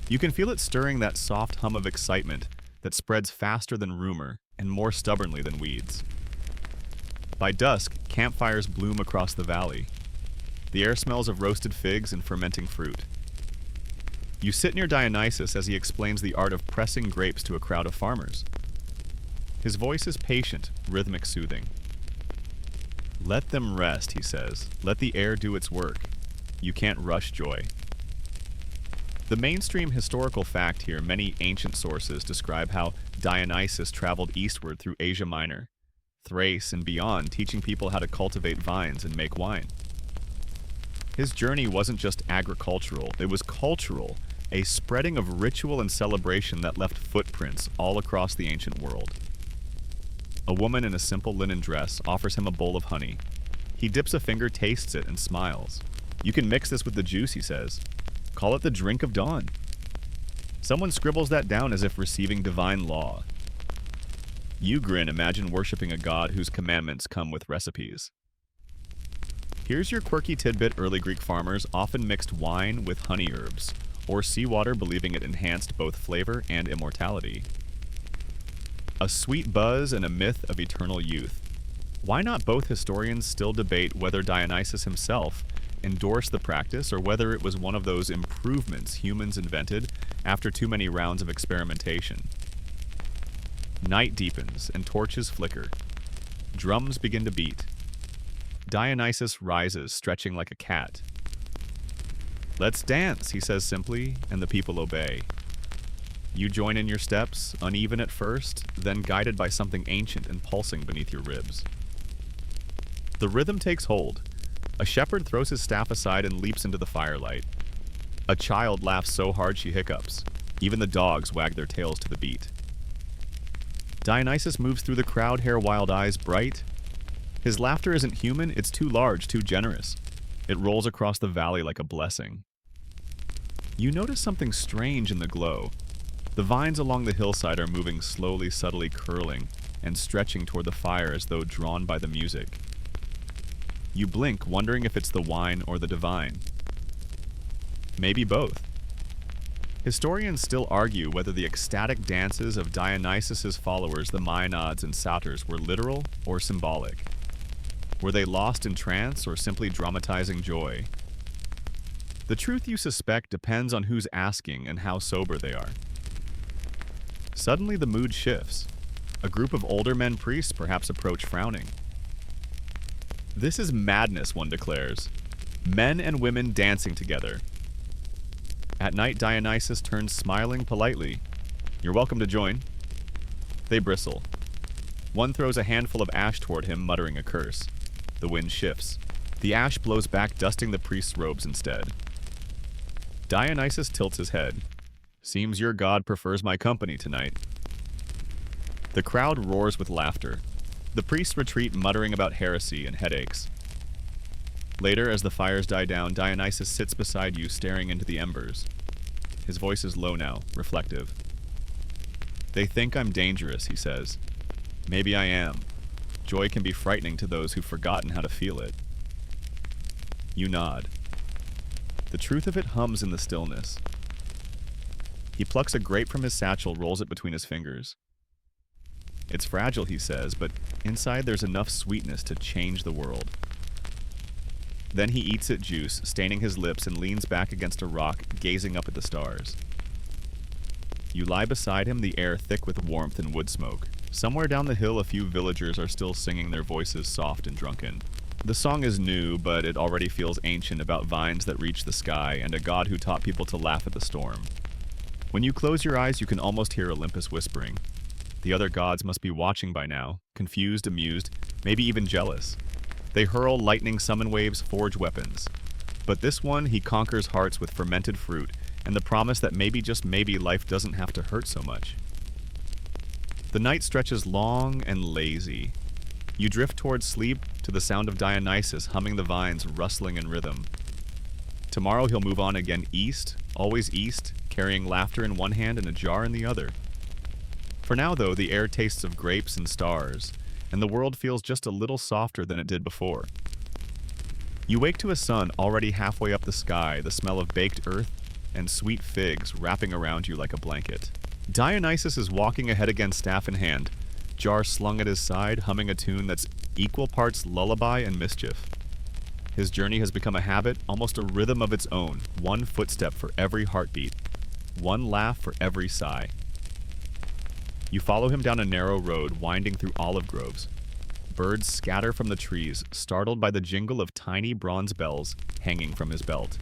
You can feel it stirring that soft hum of excitement that spreads faster than rumor and more stubbornly than weeds. By dusk, campfires bloom across the valley. The air smells of roasted figs and fermenting fruit. You sit near Dionysus as he explains the art of pressing grapes to a crowd of farmers. His voice is patient, rhythmic, soothing. "Let them rest," he says. "Let the air do its work. You can't rush joy." The mainstream historical fact here, many ancient sources describe how Dionysus traveled eastward through Asia Minor, Thrace, and beyond, teaching people how to cultivate vines and make wine. His journey wasn't just agricultural, it was cultural, a spreading of ritual and celebration that left footprints all across the ancient world. A woman in a simple linen dress offers him a bowl of honey. He dips a finger, tastes it, and smiles. "You can mix this with the juice," he says. "Call it the drink of dawn." Someone scribbles that down as if receiving divine law. You grin, imagine worshipping a god whose commandments come with recipes. Here's your quirky tidbit: early Greek farmers often mixed wine with honey herbs, or seawater, believing it enhanced both flavor and immortality. A sweet buzz and a myth of eternal youth. Why not? Both historians still debate whether Dionysus himself endorsed the practice or whether it was one of those improvements humans invented after too many rounds of experimentation. Night deepens and torches flicker. Drums begin to beat. Dionysus rises, stretching like a cat. "Let's dance," he says simply, and the people obey. You join in your steps, uneven at first, then guided by something ancient and pulsing beneath your ribs. The rhythm takes hold. A shepherd throws his staff aside and leaps into the firelight. A child laughs so hard she hiccups. Even the dogs wag their tails to the beat. Dionysus moves through the crowd, hair wild eyes bright. His laughter isn't human, it's too large, too generous. It rolls across the valley like a blessing. You notice something strange in the glow. The vines along the hillside are moving slowly, subtly curling, and stretching toward the fire as though drawn by the music. You blink, wondering if it's the wine or the divine. Maybe both. Historians still argue whether the ecstatic dances of Dionysus's followers, the Maenads and Satyrs, were literal or symbolic. Were they lost in trance or simply dramatizing joy? The truth you suspect depends on who's asking and how sober they are. Suddenly the mood shifts. A group of older men priests perhaps approach frowning. This is madness, one declares. Men and women dancing together. At night, Dionysus turns smiling politely. You're welcome to join. They bristle. One throws a handful of ash toward him, muttering a curse. The wind shifts. The ash blows back, dusting the priest's robes instead. Dionysus tilts his head. Seems your god prefers my company tonight. The crowd roars with laughter. The priests retreat, muttering about heresy and headaches. Later, as the fires die down, Dionysus sits beside you, staring into the embers. His voice is low now, reflective. They think I'm dangerous, he says. Maybe I am. Joy can be frightening to those who've forgotten how to feel it. You nod. The truth of it hums in the stillness. He plucks a grape from his satchel, rolls it between his fingers. It's fragile, he says, but inside there's enough sweetness to change the world. Then he eats it juice, staining his lips, and leans back against a rock, gazing up at the stars. You lie beside him, the air thick with warmth and wood smoke. Somewhere down the hill, a few villagers are still singing, their voices soft and drunken. The song is new, but it already feels ancient, about vines that reach the sky and a god who taught people to laugh at the storm. When you close your eyes, you can almost hear Olympus whispering. The other gods must be watching by now, confused, amused, maybe even jealous. They hurl lightning summon waves, forge weapons. But this one, he conquers hearts with fermented fruit and the promise that maybe, just maybe, life doesn't have to hurt so much. The night stretches long and lazy. You drift towards sleep to the sound of Dionysus humming the vines, rustling in rhythm. Tomorrow he'll move on again east, always east, carrying laughter in one hand and a jar in the other. For now, though, the air tastes of grapes and stars, and the world feels just a little softer than it did before. You wake to a sun already halfway up the sky, the smell of baked earth and sweet figs wrapping around you like a blanket. Dionysus is walking ahead again, staff in hand, jar slung at his side, humming a tune that's equal parts lullaby and mischief. His journey has become a habit, almost a rhythm of its own, one footstep for every heartbeat, one laugh for every sigh. You follow him down a narrow road, winding through olive groves. Birds scatter from the trees, startled by the jingle of tiny bronze bells hanging from his belt.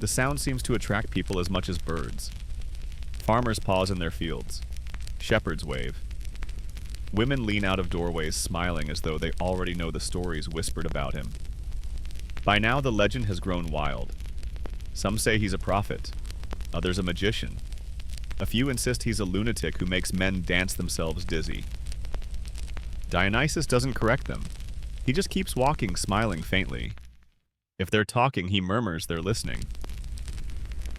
The sound seems to attract people as much as birds. Farmers pause in their fields. Shepherds wave. Women lean out of doorways, smiling as though they already know the stories whispered about him. By now, the legend has grown wild. Some say he's a prophet, others a magician. A few insist he's a lunatic who makes men dance themselves dizzy. Dionysus doesn't correct them. He just keeps walking, smiling faintly. If they're talking, he murmurs they're listening.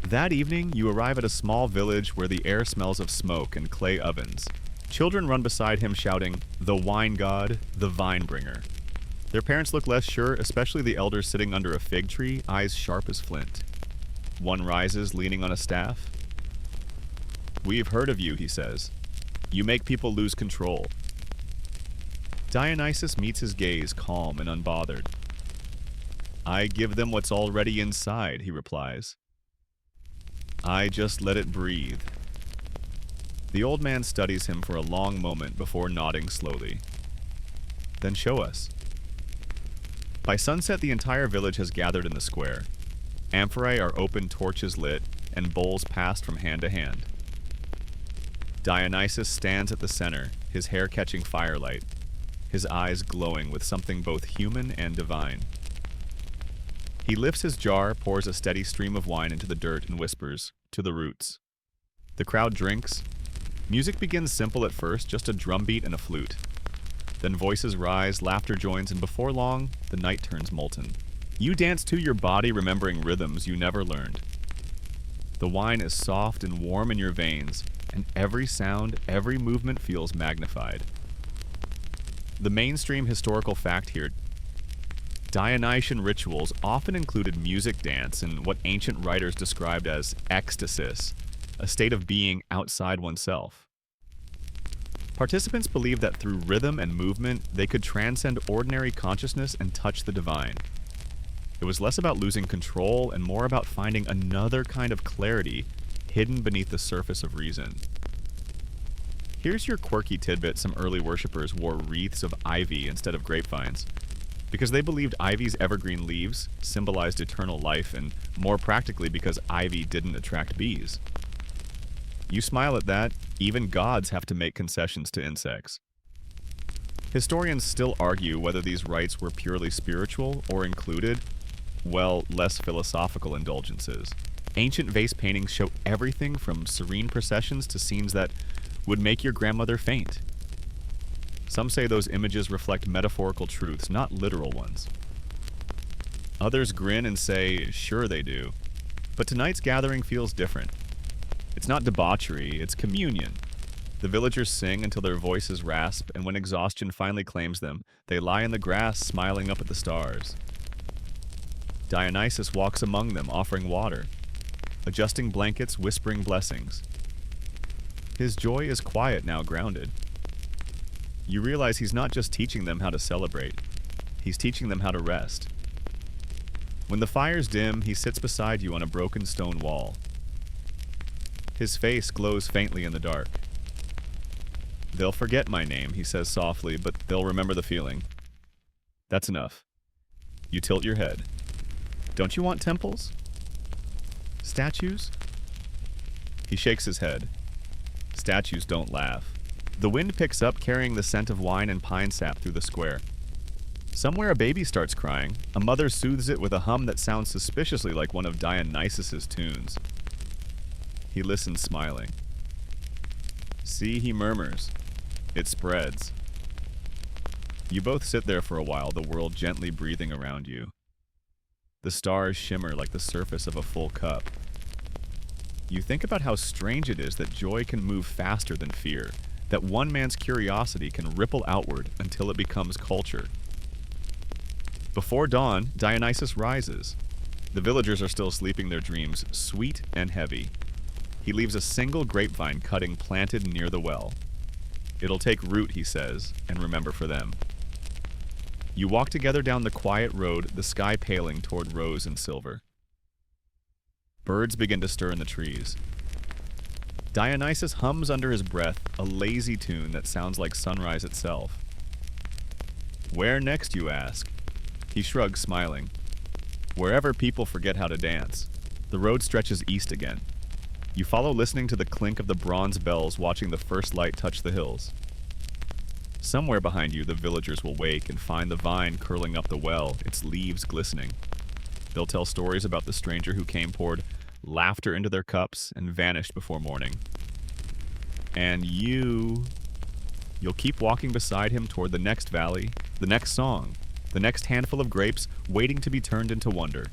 That evening, you arrive at a small village where the air smells of smoke and clay ovens. Children run beside him shouting, "The wine god, the vine bringer." Their parents look less sure, especially the elder sitting under a fig tree, eyes sharp as flint. One rises, leaning on a staff. "We've heard of you," he says. "You make people lose control." Dionysus meets his gaze, calm and unbothered. "I give them what's already inside," he replies. "I just let it breathe." The old man studies him for a long moment before nodding slowly. "Then show us." By sunset, the entire village has gathered in the square. Amphorae are open, torches lit, and bowls passed from hand to hand. Dionysus stands at the center, his hair catching firelight, his eyes glowing with something both human and divine. He lifts his jar, pours a steady stream of wine into the dirt, and whispers, "To the roots." The crowd drinks. Music begins simple at first, just a drumbeat and a flute. Then voices rise, laughter joins, and before long, the night turns molten. You dance to your body, remembering rhythms you never learned. The wine is soft and warm in your veins, and every sound, every movement feels magnified. The mainstream historical fact here: Dionysian rituals often included music, dance, and what ancient writers described as ecstasis, a state of being outside oneself. Participants believed that through rhythm and movement, they could transcend ordinary consciousness and touch the divine. It was less about losing control and more about finding another kind of clarity hidden beneath the surface of reason. Here's your quirky tidbit: some early worshippers wore wreaths of ivy instead of grapevines, because they believed ivy's evergreen leaves symbolized eternal life, and more practically because ivy didn't attract bees. You smile at that, even gods have to make concessions to insects. Historians still argue whether these rites were purely spiritual or included, well, less philosophical indulgences. Ancient vase paintings show everything from serene processions to scenes that would make your grandmother faint. Some say those images reflect metaphorical truths, not literal ones. Others grin and say, sure they do. But tonight's gathering feels different. It's not debauchery, it's communion. The villagers sing until their voices rasp, and when exhaustion finally claims them, they lie in the grass smiling up at the stars. Dionysus walks among them, offering water, adjusting blankets, whispering blessings. His joy is quiet now, grounded. You realize he's not just teaching them how to celebrate, he's teaching them how to rest. When the fires dim, he sits beside you on a broken stone wall. His face glows faintly in the dark. "They'll forget my name," he says softly, "but they'll remember the feeling." That's enough. You tilt your head. Don't you want temples? Statues? He shakes his head. Statues don't laugh. The wind picks up, carrying the scent of wine and pine sap through the square. Somewhere a baby starts crying. A mother soothes it with a hum that sounds suspiciously like one of Dionysus's tunes. He listens, smiling. "See," he murmurs. It spreads. You both sit there for a while, the world gently breathing around you. The stars shimmer like the surface of a full cup. You think about how strange it is that joy can move faster than fear, that one man's curiosity can ripple outward until it becomes culture. Before dawn, Dionysus rises. The villagers are still sleeping their dreams, sweet and heavy. He leaves a single grapevine cutting planted near the well. It'll take root, he says, and remember for them. You walk together down the quiet road, the sky paling toward rose and silver. Birds begin to stir in the trees. Dionysus hums under his breath, a lazy tune that sounds like sunrise itself. Where next, you ask? He shrugs, smiling. Wherever people forget how to dance. The road stretches east again. You follow, listening to the clink of the bronze bells, watching the first light touch the hills. Somewhere behind you, the villagers will wake and find the vine curling up the well, its leaves glistening. They'll tell stories about the stranger who came, poured laughter into their cups, and vanished before morning. And you'll keep walking beside him toward the next valley, the next song, the next handful of grapes waiting to be turned into wonder.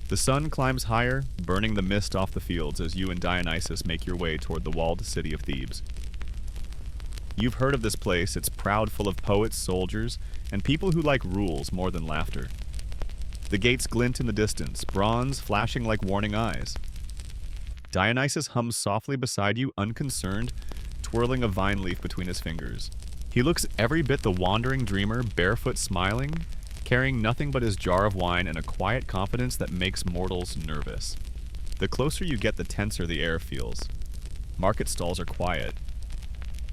The sun climbs higher, burning the mist off the fields as you and Dionysus make your way toward the walled city of Thebes. You've heard of this place. It's proud, full of poets, soldiers, and people who like rules more than laughter. The gates glint in the distance, bronze flashing like warning eyes. Dionysus hums softly beside you, unconcerned, twirling a vine leaf between his fingers. He looks every bit the wandering dreamer, barefoot, smiling, carrying nothing but his jar of wine and a quiet confidence that makes mortals nervous. The closer you get, the tenser the air feels. Market stalls are quiet.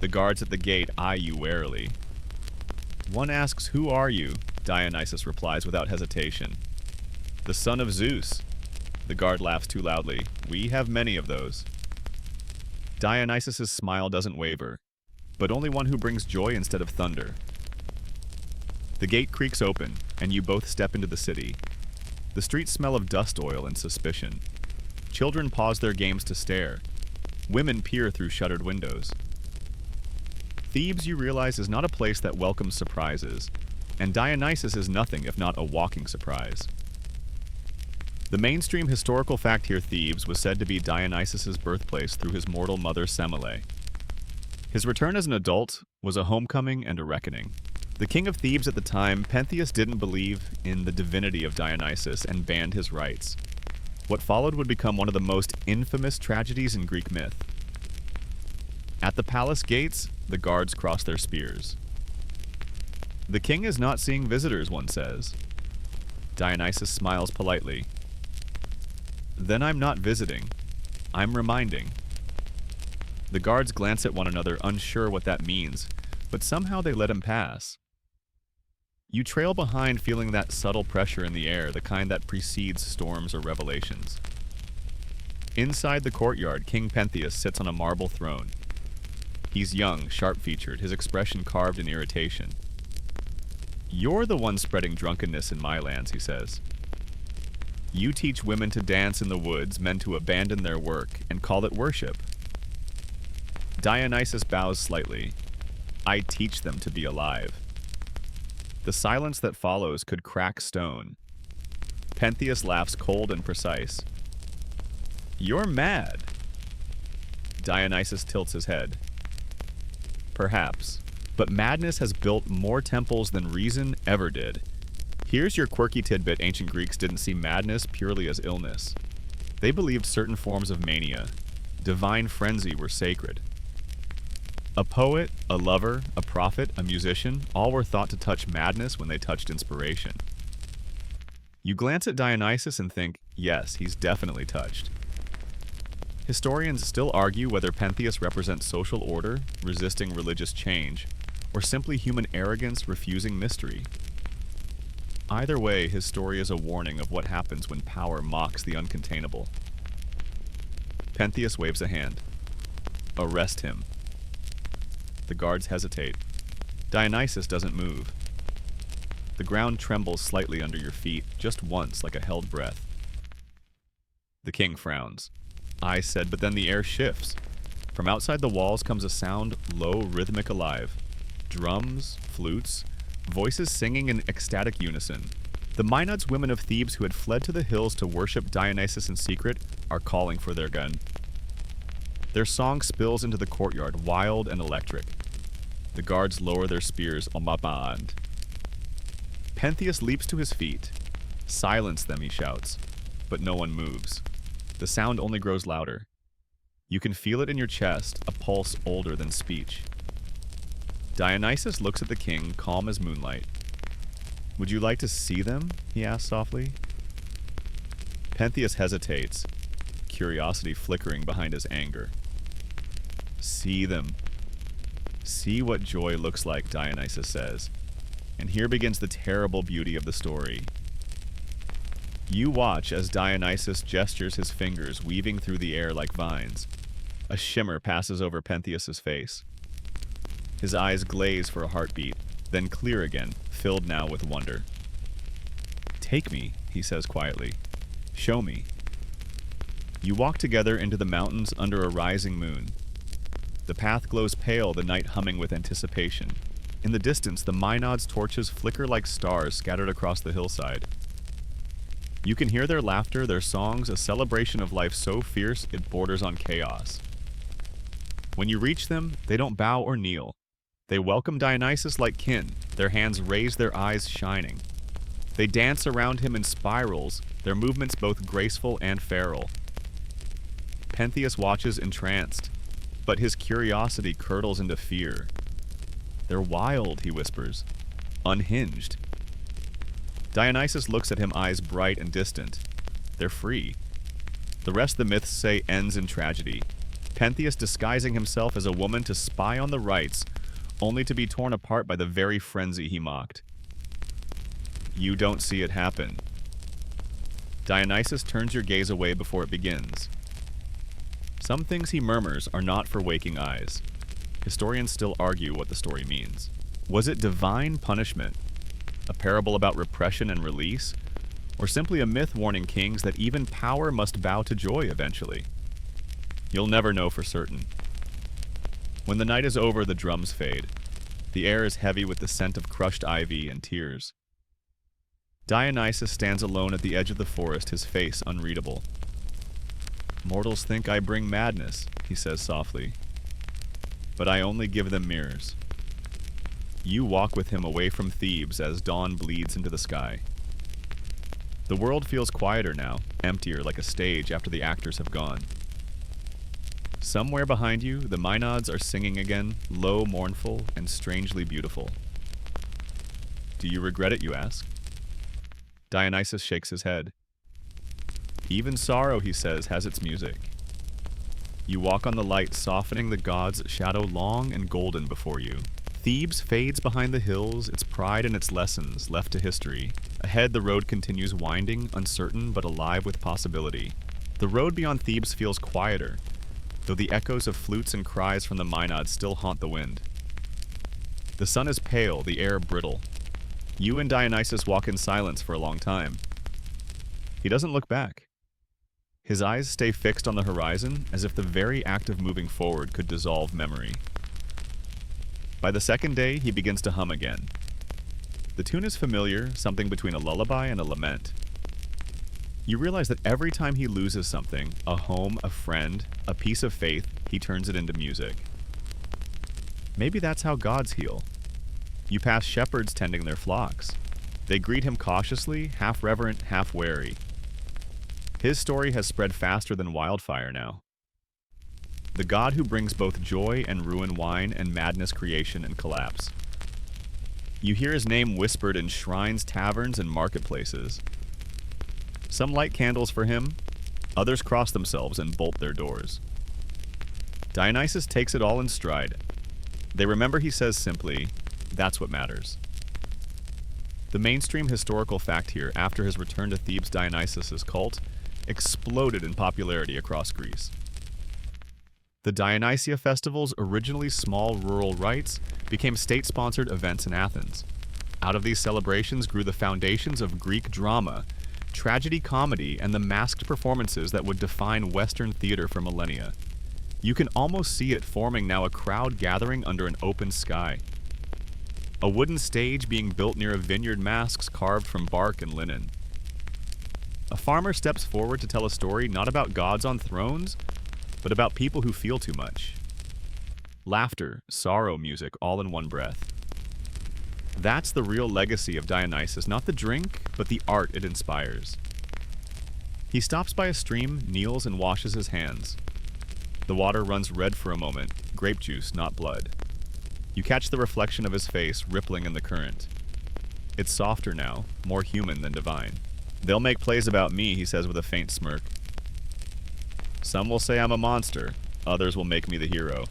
The guards at the gate eye you warily. One asks, "Who are you?" Dionysus replies without hesitation. "The son of Zeus." The guard laughs too loudly. "We have many of those." Dionysus' smile doesn't waver, but only one who brings joy instead of thunder. The gate creaks open, and you both step into the city. The streets smell of dust oil and suspicion. Children pause their games to stare. Women peer through shuttered windows. Thebes, you realize, is not a place that welcomes surprises, and Dionysus is nothing if not a walking surprise. The mainstream historical fact here, Thebes, was said to be Dionysus' birthplace through his mortal mother Semele. His return as an adult was a homecoming and a reckoning. The king of Thebes at the time, Pentheus, didn't believe in the divinity of Dionysus and banned his rites. What followed would become one of the most infamous tragedies in Greek myth. At the palace gates, the guards cross their spears. The king is not seeing visitors, one says. Dionysus smiles politely. Then I'm not visiting. I'm reminding. The guards glance at one another, unsure what that means, but somehow they let him pass. You trail behind, feeling that subtle pressure in the air, the kind that precedes storms or revelations. Inside the courtyard, King Pentheus sits on a marble throne. He's young, sharp-featured, his expression carved in irritation. "You're the one spreading drunkenness in my lands," he says. "You teach women to dance in the woods, men to abandon their work, and call it worship." Dionysus bows slightly. "I teach them to be alive." The silence that follows could crack stone. Pentheus laughs cold and precise. "You're mad." Dionysus tilts his head. "Perhaps, but madness has built more temples than reason ever did. Here's your quirky tidbit: ancient Greeks didn't see madness purely as illness. They believed certain forms of mania, divine frenzy, were sacred. A poet, a lover, a prophet, a musician, all were thought to touch madness when they touched inspiration. You glance at Dionysus and think, yes, he's definitely touched. Historians still argue whether Pentheus represents social order, resisting religious change, or simply human arrogance refusing mystery. Either way, his story is a warning of what happens when power mocks the uncontainable. Pentheus waves a hand. "Arrest him." The guards hesitate. Dionysus doesn't move. The ground trembles slightly under your feet, just once, like a held breath. The king frowns. "I said," but then the air shifts. From outside the walls comes a sound, low, rhythmic, alive. Drums, flutes, voices singing in ecstatic unison. The Maenads women of Thebes who had fled to the hills to worship Dionysus in secret are calling for their gun. Their song spills into the courtyard, wild and electric. The guards lower their spears on my band. Pentheus leaps to his feet. "Silence them," he shouts, but no one moves. The sound only grows louder. You can feel it in your chest, a pulse older than speech. Dionysus looks at the king, calm as moonlight. "Would you like to see them?" he asks softly. Pentheus hesitates, curiosity flickering behind his anger. "See them. See what joy looks like," Dionysus says. And here begins the terrible beauty of the story. You watch as Dionysus gestures his fingers, weaving through the air like vines. A shimmer passes over Pentheus's face. His eyes glaze for a heartbeat, then clear again, filled now with wonder. "Take me," he says quietly. "Show me." You walk together into the mountains under a rising moon. The path glows pale, the night humming with anticipation. In the distance, the Maenads' torches flicker like stars scattered across the hillside. You can hear their laughter, their songs, a celebration of life so fierce it borders on chaos. When you reach them, they don't bow or kneel. They welcome Dionysus like kin, their hands raised, their eyes shining. They dance around him in spirals, their movements both graceful and feral. Pentheus watches entranced, but his curiosity curdles into fear. "They're wild," he whispers, "unhinged." Dionysus looks at him, eyes bright and distant. They're free. The rest of the myths say ends in tragedy. Pentheus disguising himself as a woman to spy on the rites, only to be torn apart by the very frenzy he mocked. You don't see it happen. Dionysus turns your gaze away before it begins. Some things he murmurs are not for waking eyes. Historians still argue what the story means. Was it divine punishment, a parable about repression and release, or simply a myth warning kings that even power must bow to joy eventually? You'll never know for certain. When the night is over, the drums fade. The air is heavy with the scent of crushed ivy and tears. Dionysus stands alone at the edge of the forest, his face unreadable. "Mortals think I bring madness," he says softly, "but I only give them mirrors." You walk with him away from Thebes as dawn bleeds into the sky. The world feels quieter now, emptier like a stage after the actors have gone. Somewhere behind you, the Maenads are singing again, low, mournful, and strangely beautiful. Do you regret it, you ask? Dionysus shakes his head. Even sorrow, he says, has its music. You walk on the light, softening the gods' shadow long and golden before you. Thebes fades behind the hills, its pride and its lessons left to history. Ahead, the road continues winding, uncertain but alive with possibility. The road beyond Thebes feels quieter, though the echoes of flutes and cries from the Maenads still haunt the wind. The sun is pale, the air brittle. You and Dionysus walk in silence for a long time. He doesn't look back. His eyes stay fixed on the horizon, as if the very act of moving forward could dissolve memory. By the second day, he begins to hum again. The tune is familiar, something between a lullaby and a lament. You realize that every time he loses something, a home, a friend, a piece of faith, he turns it into music. Maybe that's how gods heal. You pass shepherds tending their flocks. They greet him cautiously, half reverent, half wary. His story has spread faster than wildfire now. The god who brings both joy and ruin, wine and madness, creation and collapse. You hear his name whispered in shrines, taverns, and marketplaces. Some light candles for him, others cross themselves and bolt their doors. Dionysus takes it all in stride. They remember he says simply, "That's what matters." The mainstream historical fact here, after his return to Thebes, Dionysus' cult exploded in popularity across Greece. The Dionysia festivals, originally small rural rites, became state-sponsored events in Athens. Out of these celebrations grew the foundations of Greek drama, tragedy comedy, and the masked performances that would define Western theater for millennia. You can almost see it forming now, a crowd gathering under an open sky. A wooden stage being built near a vineyard, masks carved from bark and linen. A farmer steps forward to tell a story not about gods on thrones, but about people who feel too much. Laughter, sorrow, music, all in one breath. That's the real legacy of Dionysus, not the drink, but the art it inspires. He stops by a stream, kneels, and washes his hands. The water runs red for a moment, grape juice, not blood. You catch the reflection of his face rippling in the current. It's softer now, more human than divine. "They'll make plays about me," he says with a faint smirk. "Some will say I'm a monster, others will make me the hero,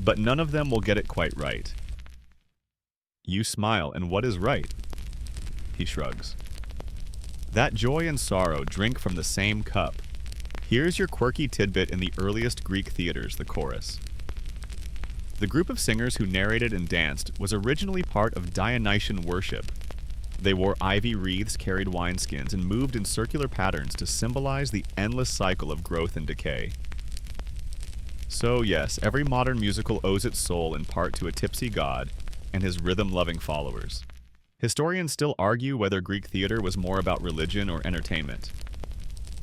but none of them will get it quite right." You smile, and what is right? He shrugs. That joy and sorrow drink from the same cup. Here's your quirky tidbit in the earliest Greek theaters, the chorus. The group of singers who narrated and danced was originally part of Dionysian worship. They wore ivy wreaths, carried wineskins, and moved in circular patterns to symbolize the endless cycle of growth and decay. So yes, every modern musical owes its soul in part to a tipsy god and his rhythm-loving followers. Historians still argue whether Greek theater was more about religion or entertainment.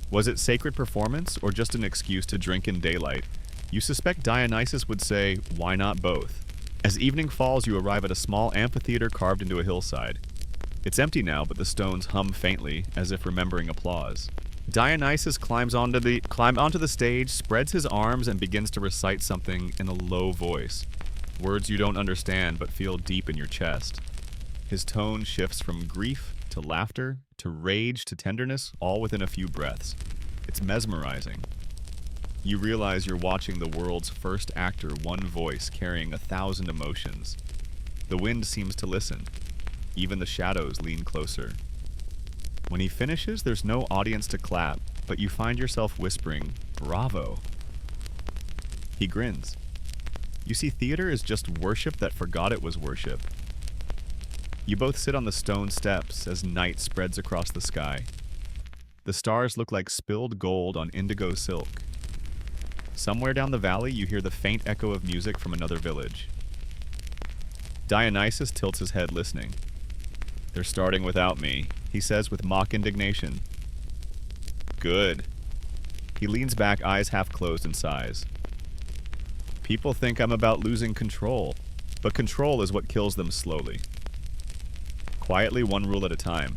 Was it sacred performance or just an excuse to drink in daylight? You suspect Dionysus would say, why not both? As evening falls, you arrive at a small amphitheater carved into a hillside. It's empty now, but the stones hum faintly, as if remembering applause. Dionysus climbs onto the stage, spreads his arms, and begins to recite something in a low voice. Words you don't understand, but feel deep in your chest. His tone shifts from grief to laughter to rage to tenderness, all within a few breaths. It's mesmerizing. You realize you're watching the world's first actor, one voice carrying 1,000 emotions. The wind seems to listen. Even the shadows lean closer. When he finishes, there's no audience to clap, but you find yourself whispering, "Bravo." He grins. You see, theater is just worship that forgot it was worship. You both sit on the stone steps as night spreads across the sky. The stars look like spilled gold on indigo silk. Somewhere down the valley, you hear the faint echo of music from another village. Dionysus tilts his head, listening. They're starting without me, he says with mock indignation. Good. He leans back, eyes half closed, and sighs. People think I'm about losing control, but control is what kills them slowly. Quietly, one rule at a time.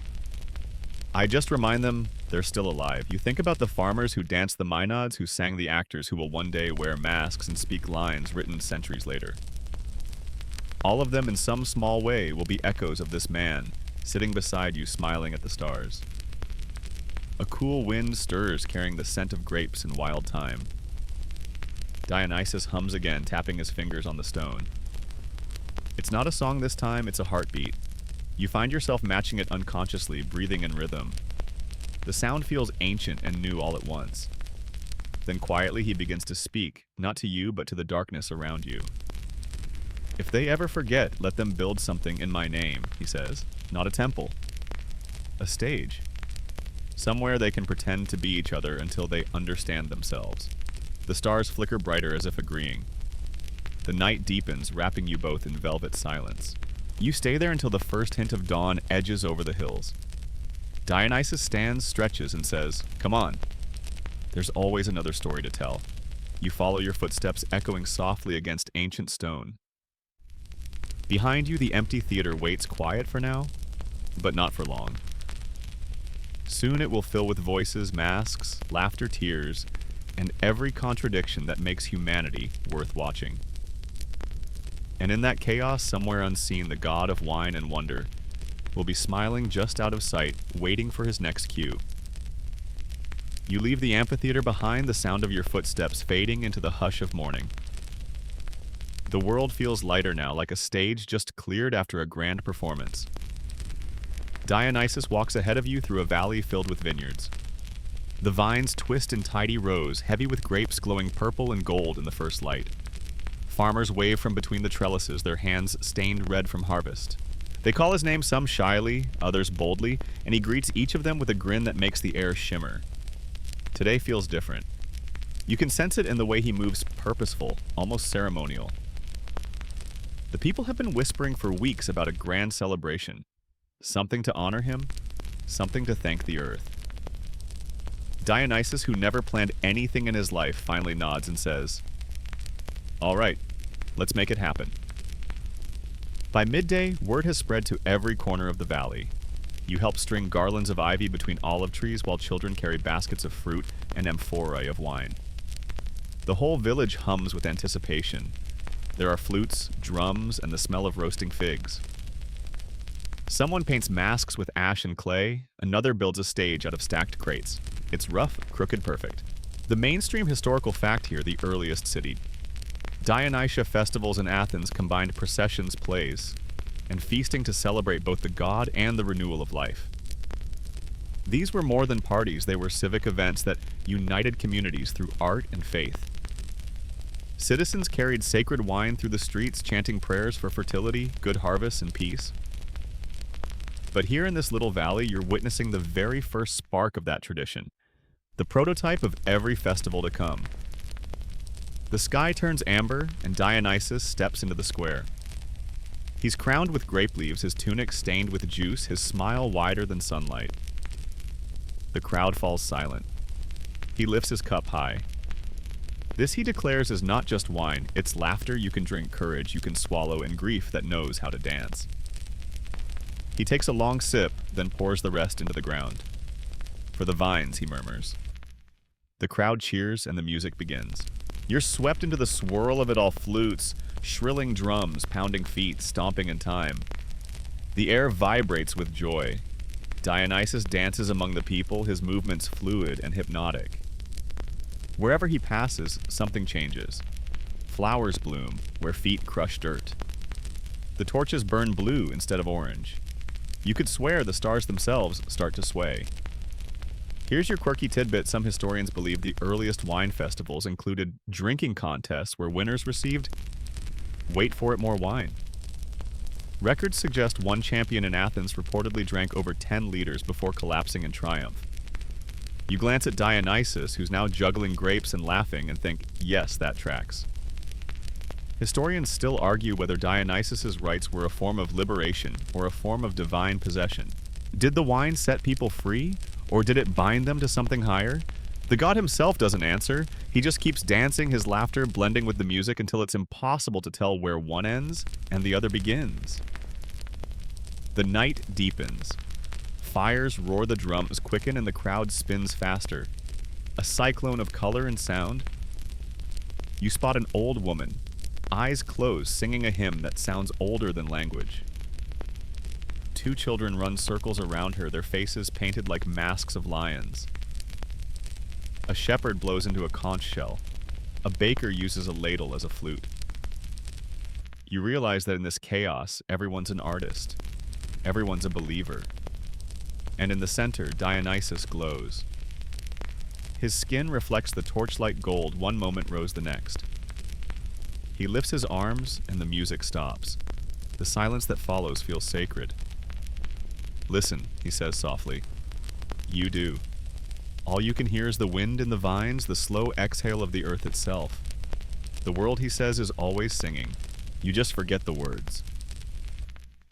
I just remind them they're still alive. You think about the farmers who danced the maenads, who sang the actors who will one day wear masks and speak lines written centuries later. All of them in some small way will be echoes of this man, sitting beside you smiling at the stars. A cool wind stirs, carrying the scent of grapes and wild thyme. Dionysus hums again, tapping his fingers on the stone. It's not a song this time, it's a heartbeat. You find yourself matching it unconsciously, breathing in rhythm. The sound feels ancient and new all at once. Then quietly he begins to speak, not to you but to the darkness around you. If they ever forget, let them build something in my name, he says. Not a temple. A stage. Somewhere they can pretend to be each other until they understand themselves. The stars flicker brighter as if agreeing. The night deepens, wrapping you both in velvet silence. You stay there until the first hint of dawn edges over the hills. Dionysus stands, stretches, and says, Come on. There's always another story to tell. You follow your footsteps echoing softly against ancient stone. Behind you, the empty theater waits quiet for now, but not for long. Soon it will fill with voices, masks, laughter, tears, and every contradiction that makes humanity worth watching. And in that chaos, somewhere unseen, the god of wine and wonder will be smiling just out of sight, waiting for his next cue. You leave the amphitheater behind, the sound of your footsteps fading into the hush of morning. The world feels lighter now, like a stage just cleared after a grand performance. Dionysus walks ahead of you through a valley filled with vineyards. The vines twist in tidy rows, heavy with grapes glowing purple and gold in the first light. Farmers wave from between the trellises, their hands stained red from harvest. They call his name, some shyly, others boldly, and he greets each of them with a grin that makes the air shimmer. Today feels different. You can sense it in the way he moves, purposeful, almost ceremonial. The people have been whispering for weeks about a grand celebration. Something to honor him, something to thank the earth. Dionysus, who never planned anything in his life, finally nods and says, All right, let's make it happen. By midday, word has spread to every corner of the valley. You help string garlands of ivy between olive trees while children carry baskets of fruit and amphorae of wine. The whole village hums with anticipation. There are flutes, drums, and the smell of roasting figs. Someone paints masks with ash and clay, another builds a stage out of stacked crates. It's rough, crooked, perfect. The mainstream historical fact here, the earliest city. Dionysia festivals in Athens combined processions, plays, and feasting to celebrate both the god and the renewal of life. These were more than parties, they were civic events that united communities through art and faith. Citizens carried sacred wine through the streets, chanting prayers for fertility, good harvests, and peace. But here in this little valley, you're witnessing the very first spark of that tradition, the prototype of every festival to come. The sky turns amber, and Dionysus steps into the square. He's crowned with grape leaves, his tunic stained with juice, his smile wider than sunlight. The crowd falls silent. He lifts his cup high. This, he declares, is not just wine, it's laughter you can drink, courage you can swallow, and grief that knows how to dance. He takes a long sip, then pours the rest into the ground. For the vines, he murmurs. The crowd cheers and the music begins. You're swept into the swirl of it all, flutes, shrilling drums, pounding feet, stomping in time. The air vibrates with joy. Dionysus dances among the people, his movements fluid and hypnotic. Wherever he passes, something changes. Flowers bloom where feet crush dirt. The torches burn blue instead of orange. You could swear the stars themselves start to sway. Here's your quirky tidbit. Some historians believe the earliest wine festivals included drinking contests where winners received, wait for it, more wine. Records suggest one champion in Athens reportedly drank over 10 liters before collapsing in triumph. You glance at Dionysus, who's now juggling grapes and laughing, and think, yes, that tracks. Historians still argue whether Dionysus's rites were a form of liberation or a form of divine possession. Did the wine set people free, or did it bind them to something higher? The god himself doesn't answer. He just keeps dancing, his laughter blending with the music until it's impossible to tell where one ends and the other begins. The night deepens. Fires roar, the drums quicken, and the crowd spins faster. A cyclone of color and sound. You spot an old woman, eyes closed, singing a hymn that sounds older than language. Two children run circles around her, their faces painted like masks of lions. A shepherd blows into a conch shell. A baker uses a ladle as a flute. You realize that in this chaos, everyone's an artist. Everyone's a believer. And in the center, Dionysus glows. His skin reflects the torchlight gold one moment rose the next. He lifts his arms, and the music stops. The silence that follows feels sacred. Listen, he says softly. You do. All you can hear is the wind in the vines, the slow exhale of the earth itself. The world, he says, is always singing. You just forget the words.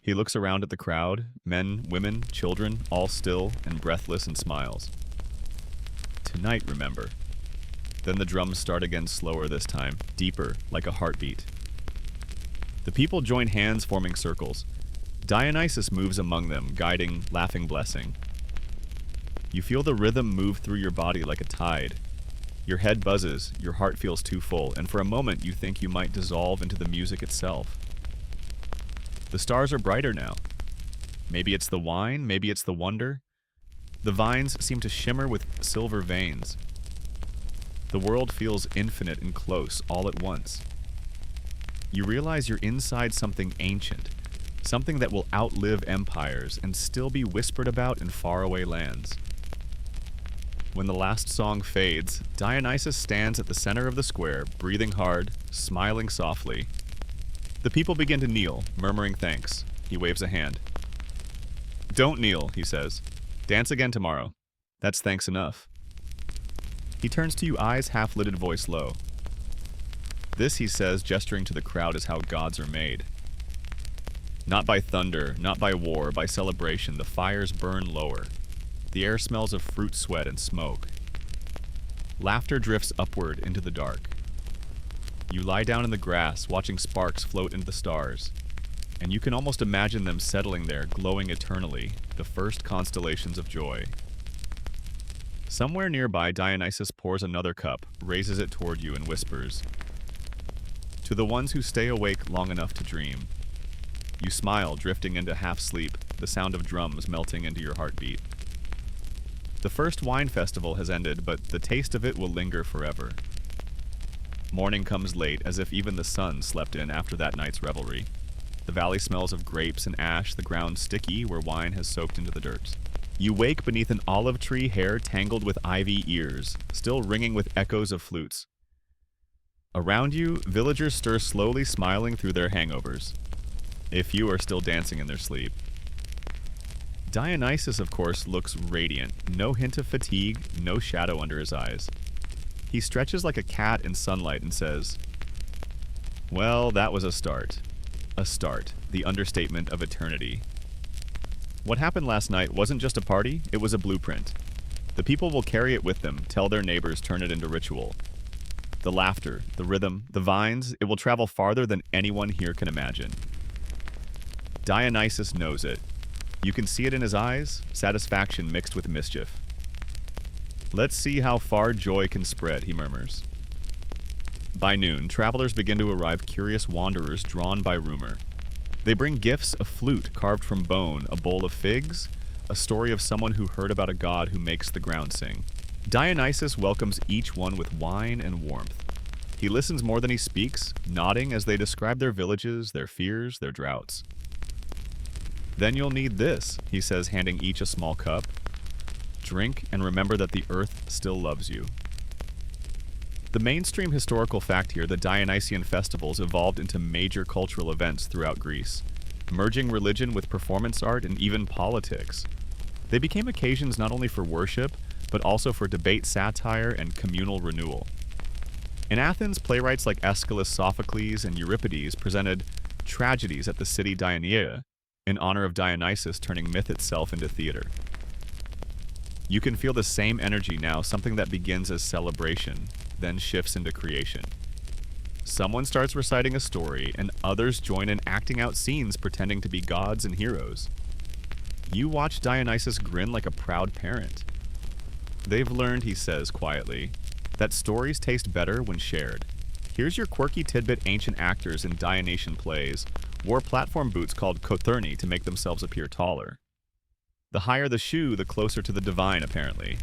He looks around at the crowd, men, women, children, all still and breathless, and smiles. Tonight, remember. Then the drums start again, slower this time, deeper, like a heartbeat. The people join hands, forming circles. Dionysus moves among them, guiding, laughing, blessing. You feel the rhythm move through your body like a tide. Your head buzzes, your heart feels too full, and for a moment you think you might dissolve into the music itself. The stars are brighter now. Maybe it's the wine, maybe it's the wonder. The vines seem to shimmer with silver veins. The world feels infinite and close all at once. You realize you're inside something ancient, something that will outlive empires and still be whispered about in faraway lands. When the last song fades, Dionysus stands at the center of the square, breathing hard, smiling softly. The people begin to kneel, murmuring thanks. He waves a hand. Don't kneel, he says. Dance again tomorrow. That's thanks enough. He turns to you, eyes half-lidded, voice low. This, he says, gesturing to the crowd, is how gods are made. Not by thunder, not by war, by celebration, the fires burn lower. The air smells of fruit sweat and smoke. Laughter drifts upward into the dark. You lie down in the grass, watching sparks float into the stars, and you can almost imagine them settling there, glowing eternally, the first constellations of joy. Somewhere nearby, Dionysus pours another cup, raises it toward you, and whispers, "To the ones who stay awake long enough to dream." You smile, drifting into half-sleep, the sound of drums melting into your heartbeat. The first wine festival has ended, but the taste of it will linger forever. Morning comes late, as if even the sun slept in after that night's revelry. The valley smells of grapes and ash, the ground sticky where wine has soaked into the dirt. You wake beneath an olive tree, hair tangled with ivy ears, still ringing with echoes of flutes. Around you, villagers stir slowly, smiling through their hangovers. A few are still dancing in their sleep. Dionysus, of course, looks radiant, no hint of fatigue, no shadow under his eyes. He stretches like a cat in sunlight and says, "Well, that was a start. A start, the understatement of eternity. What happened last night wasn't just a party, it was a blueprint. The people will carry it with them, tell their neighbors, turn it into ritual. The laughter, the rhythm, the vines, it will travel farther than anyone here can imagine." Dionysus knows it. You can see it in his eyes, satisfaction mixed with mischief. "Let's see how far joy can spread," he murmurs. By noon, travelers begin to arrive, curious wanderers drawn by rumor. They bring gifts: a flute carved from bone, a bowl of figs, a story of someone who heard about a god who makes the ground sing. Dionysus welcomes each one with wine and warmth. He listens more than he speaks, nodding as they describe their villages, their fears, their droughts. "Then you'll need this," he says, handing each a small cup. drink, and remember that the earth still loves you. The mainstream historical fact here, the Dionysian festivals evolved into major cultural events throughout Greece, merging religion with performance art and even politics. They became occasions not only for worship, but also for debate, satire, and communal renewal. In Athens, playwrights like Aeschylus, Sophocles, and Euripides presented tragedies at the city Dionaea in honor of Dionysus turning myth itself into theater. You can feel the same energy now, something that begins as celebration, then shifts into creation. Someone starts reciting a story, and others join in acting out scenes pretending to be gods and heroes. You watch Dionysus grin like a proud parent. They've learned, he says quietly, that stories taste better when shared. Here's your quirky tidbit: ancient actors in Dionysian plays wore platform boots called kothurni to make themselves appear taller. The higher the shoe, the closer to the divine, apparently.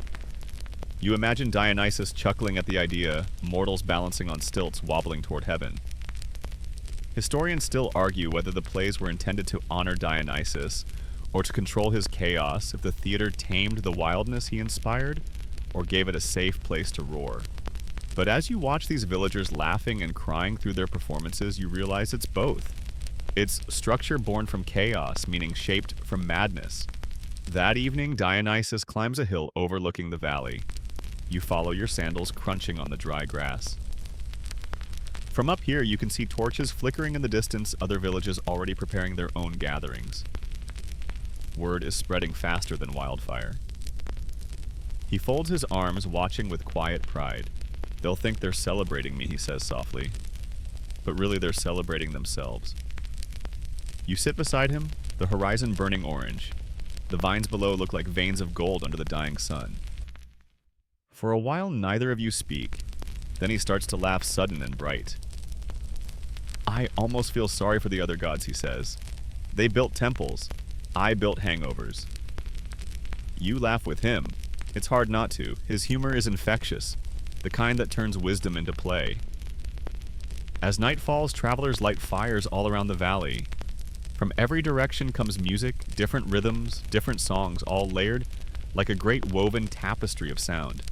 You imagine Dionysus chuckling at the idea, mortals balancing on stilts wobbling toward heaven. Historians still argue whether the plays were intended to honor Dionysus or to control his chaos, if the theater tamed the wildness he inspired or gave it a safe place to roar. But as you watch these villagers laughing and crying through their performances, you realize it's both. It's structure born from chaos, meaning shaped from madness. That evening, Dionysus climbs a hill overlooking the valley. You follow your sandals crunching on the dry grass. From up here, you can see torches flickering in the distance, other villages already preparing their own gatherings. Word is spreading faster than wildfire. He folds his arms, watching with quiet pride. They'll think they're celebrating me, he says softly. But really they're celebrating themselves. You sit beside him, the horizon burning orange. The vines below look like veins of gold under the dying sun. For a while, neither of you speak. Then he starts to laugh, sudden and bright. I almost feel sorry for the other gods, he says. They built temples. I built hangovers. You laugh with him. It's hard not to. His humor is infectious, the kind that turns wisdom into play. As night falls, travelers light fires all around the valley. From every direction comes music, different rhythms, different songs, all layered like a great woven tapestry of sound.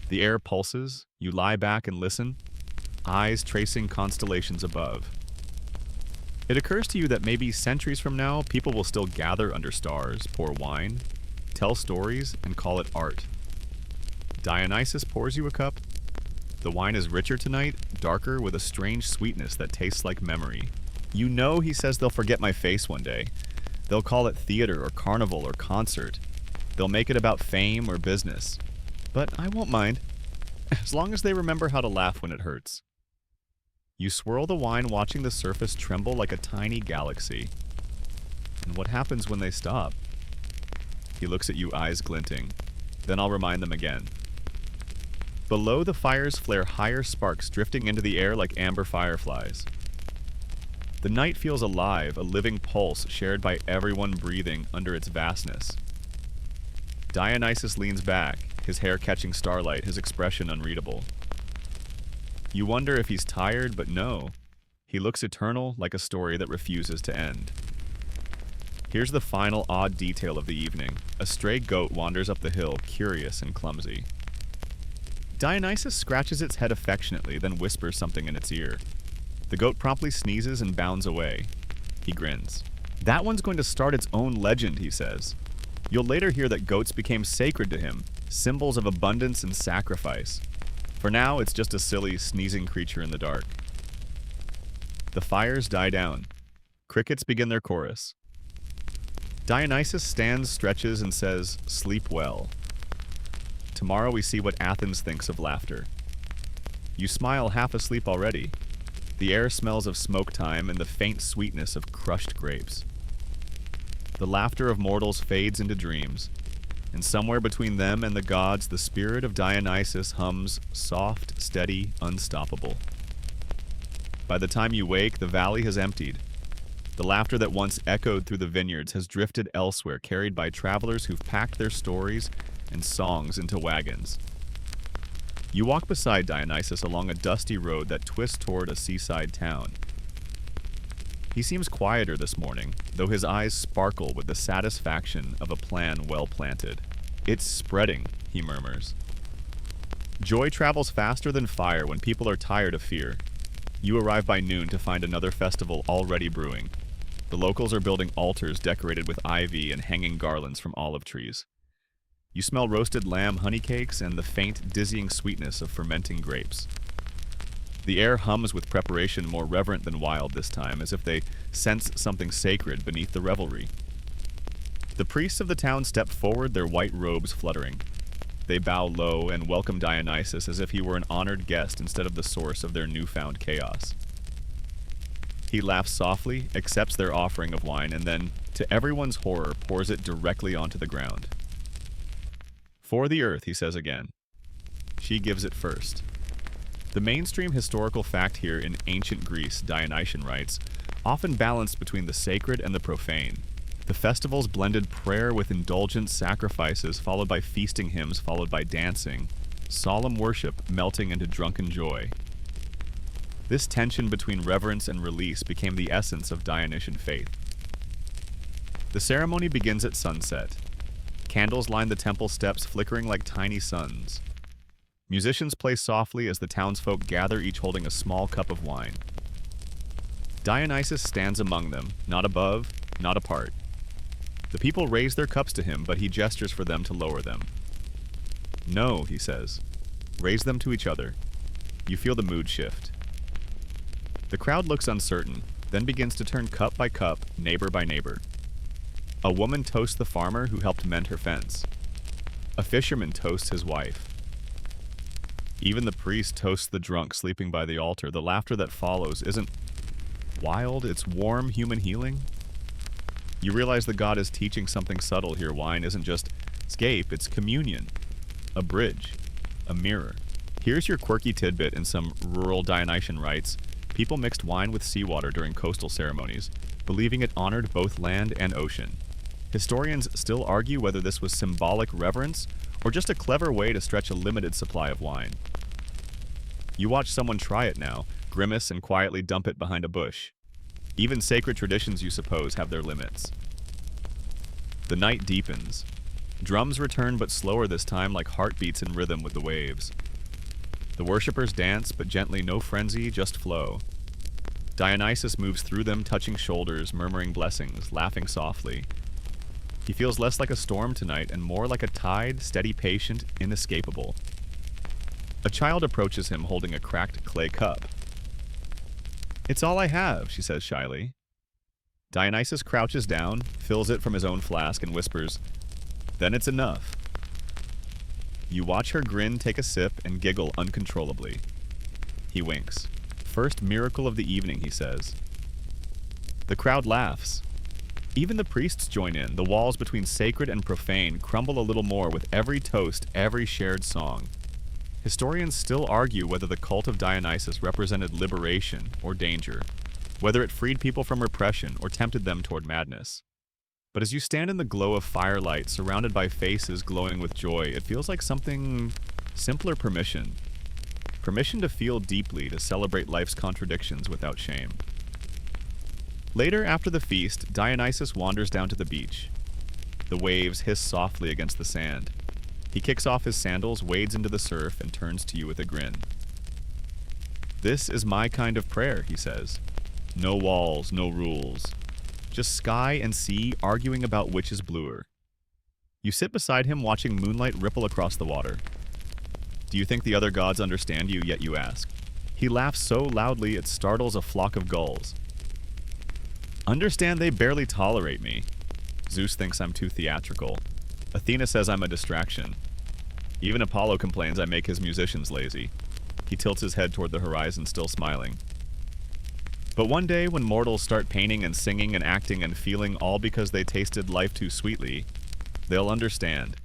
The air pulses, you lie back and listen, eyes tracing constellations above. It occurs to you that maybe centuries from now, people will still gather under stars, pour wine, tell stories, and call it art. Dionysus pours you a cup. The wine is richer tonight, darker, with a strange sweetness that tastes like memory. You know, he says, they'll forget my face one day. They'll call it theater or carnival or concert. They'll make it about fame or business. But I won't mind, as long as they remember how to laugh when it hurts. You swirl the wine, watching the surface tremble like a tiny galaxy. And what happens when they stop? He looks at you, eyes glinting. Then I'll remind them again. Below, the fires flare higher, sparks drifting into the air like amber fireflies. The night feels alive, a living pulse shared by everyone breathing under its vastness. Dionysus leans back, his hair catching starlight, his expression unreadable. You wonder if he's tired, but no. He looks eternal, like a story that refuses to end. Here's the final odd detail of the evening. A stray goat wanders up the hill, curious and clumsy. Dionysus scratches its head affectionately, then whispers something in its ear. The goat promptly sneezes and bounds away. He grins. That one's going to start its own legend, he says. You'll later hear that goats became sacred to him, symbols of abundance and sacrifice. For now, it's just a silly, sneezing creature in the dark. The fires die down. Crickets begin their chorus. Dionysus stands, stretches, and says, "Sleep well." Tomorrow we see what Athens thinks of laughter. You smile, half asleep already. The air smells of smoke time and the faint sweetness of crushed grapes. The laughter of mortals fades into dreams, and somewhere between them and the gods, the spirit of Dionysus hums, soft, steady, unstoppable. By the time you wake, the valley has emptied. The laughter that once echoed through the vineyards has drifted elsewhere, carried by travelers who've packed their stories and songs into wagons. You walk beside Dionysus along a dusty road that twists toward a seaside town. He seems quieter this morning, though his eyes sparkle with the satisfaction of a plan well planted. It's spreading, he murmurs. Joy travels faster than fire when people are tired of fear. You arrive by noon to find another festival already brewing. The locals are building altars decorated with ivy and hanging garlands from olive trees. You smell roasted lamb honey cakes and the faint, dizzying sweetness of fermenting grapes. The air hums with preparation more reverent than wild this time, as if they sense something sacred beneath the revelry. The priests of the town step forward, their white robes fluttering. They bow low and welcome Dionysus as if he were an honored guest instead of the source of their newfound chaos. He laughs softly, accepts their offering of wine, and then, to everyone's horror, pours it directly onto the ground. For the earth, he says again. She gives it first. The mainstream historical fact here in ancient Greece, Dionysian rites, often balanced between the sacred and the profane. The festivals blended prayer with indulgent sacrifices, followed by feasting hymns, followed by dancing, solemn worship melting into drunken joy. This tension between reverence and release became the essence of Dionysian faith. The ceremony begins at sunset. Candles line the temple steps, flickering like tiny suns. Musicians play softly as the townsfolk gather, each holding a small cup of wine. Dionysus stands among them, not above, not apart. The people raise their cups to him, but he gestures for them to lower them. No, he says. Raise them to each other. You feel the mood shift. The crowd looks uncertain, then begins to turn cup by cup, neighbor by neighbor. A woman toasts the farmer who helped mend her fence. A fisherman toasts his wife. Even the priest toasts the drunk sleeping by the altar. The laughter that follows isn't wild, it's warm human healing. You realize the god is teaching something subtle here. Wine isn't just escape, it's communion. A bridge. A mirror. Here's your quirky tidbit in some rural Dionysian rites. People mixed wine with seawater during coastal ceremonies, believing it honored both land and ocean. Historians still argue whether this was symbolic reverence or just a clever way to stretch a limited supply of wine. You watch someone try it now, grimace and quietly dump it behind a bush. Even sacred traditions, you suppose, have their limits. The night deepens. Drums return, but slower this time, like heartbeats in rhythm with the waves. The worshippers dance, but gently, no frenzy, just flow. Dionysus moves through them, touching shoulders, murmuring blessings, laughing softly. He feels less like a storm tonight and more like a tide, steady, patient, inescapable. A child approaches him holding a cracked clay cup. It's all I have, she says shyly. Dionysus crouches down, fills it from his own flask, and whispers, "Then it's enough." You watch her grin, take a sip, and giggle uncontrollably. He winks. First miracle of the evening, he says. The crowd laughs. Even the priests join in. The walls between sacred and profane crumble a little more with every toast, every shared song. Historians still argue whether the cult of Dionysus represented liberation or danger, whether it freed people from repression or tempted them toward madness. But as you stand in the glow of firelight, surrounded by faces glowing with joy, it feels like something simpler: permission. Permission to feel deeply, to celebrate life's contradictions without shame. Later, after the feast, Dionysus wanders down to the beach. The waves hiss softly against the sand. He kicks off his sandals, wades into the surf, and turns to you with a grin. This is my kind of prayer, he says. No walls, no rules. Just sky and sea arguing about which is bluer. You sit beside him watching moonlight ripple across the water. Do you think the other gods understand you, yet you ask? He laughs so loudly it startles a flock of gulls. Understand they barely tolerate me. Zeus thinks I'm too theatrical. Athena says I'm a distraction. Even Apollo complains I make his musicians lazy. He tilts his head toward the horizon, still smiling. But one day, when mortals start painting and singing and acting and feeling all because they tasted life too sweetly, they'll understand.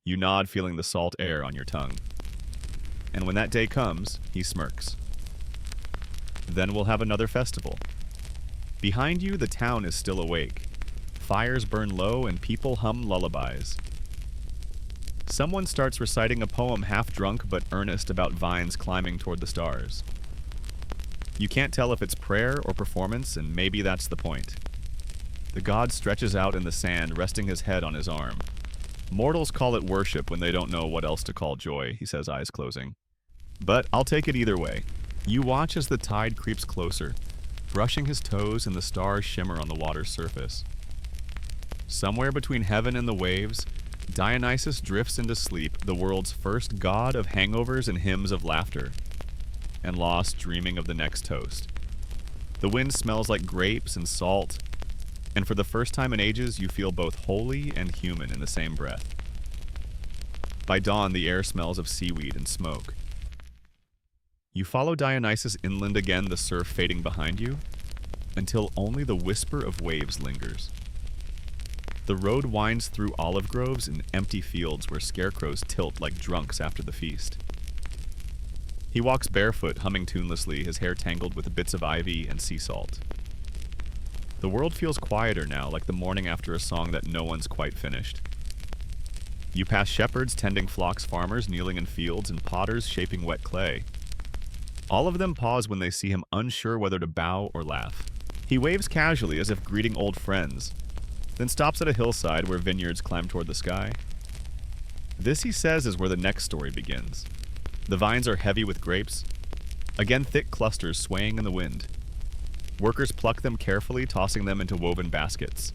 You nod, feeling the salt air on your tongue. And when that day comes, he smirks. Then we'll have another festival. Behind you, the town is still awake. Fires burn low and people hum lullabies. Someone starts reciting a poem half drunk but earnest about vines climbing toward the stars. You can't tell if it's prayer or performance, and maybe that's the point. The god stretches out in the sand, resting his head on his arm. Mortals call it worship when they don't know what else to call joy, he says, eyes closing. But I'll take it either way. You watch as the tide creeps closer, brushing his toes and the stars shimmer on the water's surface. Somewhere between heaven and the waves, Dionysus drifts into sleep, the world's first god of hangovers and hymns of laughter, and lost dreaming of the next toast. The wind smells like grapes and salt, and for the first time in ages, you feel both holy and human in the same breath. By dawn, the air smells of seaweed and smoke. You follow Dionysus inland again, the surf fading behind you, until only the whisper of waves lingers. The road winds through olive groves and empty fields where scarecrows tilt like drunks after the feast. He walks barefoot, humming tunelessly, his hair tangled with bits of ivy and sea salt. The world feels quieter now, like the morning after a song that no one's quite finished. You pass shepherds tending flocks, farmers kneeling in fields, and potters shaping wet clay. All of them pause when they see him, unsure whether to bow or laugh. He waves casually as if greeting old friends, then stops at a hillside where vineyards climb toward the sky. This, he says, is where the next story begins. The vines are heavy with grapes, again thick clusters swaying in the wind. Workers pluck them carefully, tossing them into woven baskets.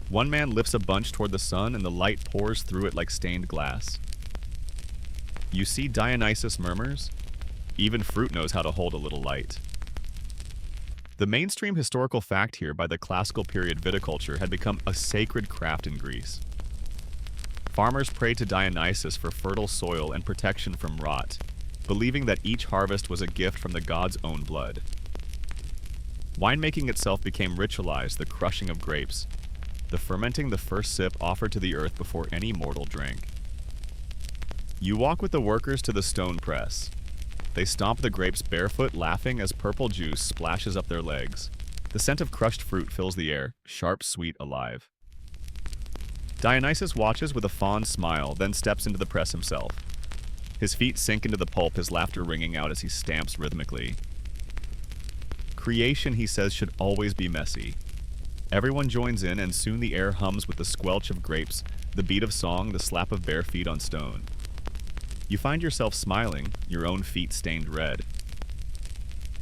One man lifts a bunch toward the sun, and the light pours through it like stained glass. You see, Dionysus murmurs, even fruit knows how to hold a little light. The mainstream historical fact here by the classical period viticulture had become a sacred craft in Greece. Farmers prayed to Dionysus for fertile soil and protection from rot, believing that each harvest was a gift from the god's own blood. Winemaking itself became ritualized, the crushing of grapes, the fermenting the first sip offered to the earth before any mortal drank. You walk with the workers to the stone press. They stomp the grapes barefoot, laughing as purple juice splashes up their legs. The scent of crushed fruit fills the air, sharp, sweet, alive. Dionysus watches with a fond smile, then steps into the press himself. His feet sink into the pulp, his laughter ringing out as he stamps rhythmically. Creation, he says, should always be messy. Everyone joins in, and soon the air hums with the squelch of grapes, the beat of song, the slap of bare feet on stone. You find yourself smiling, your own feet stained red.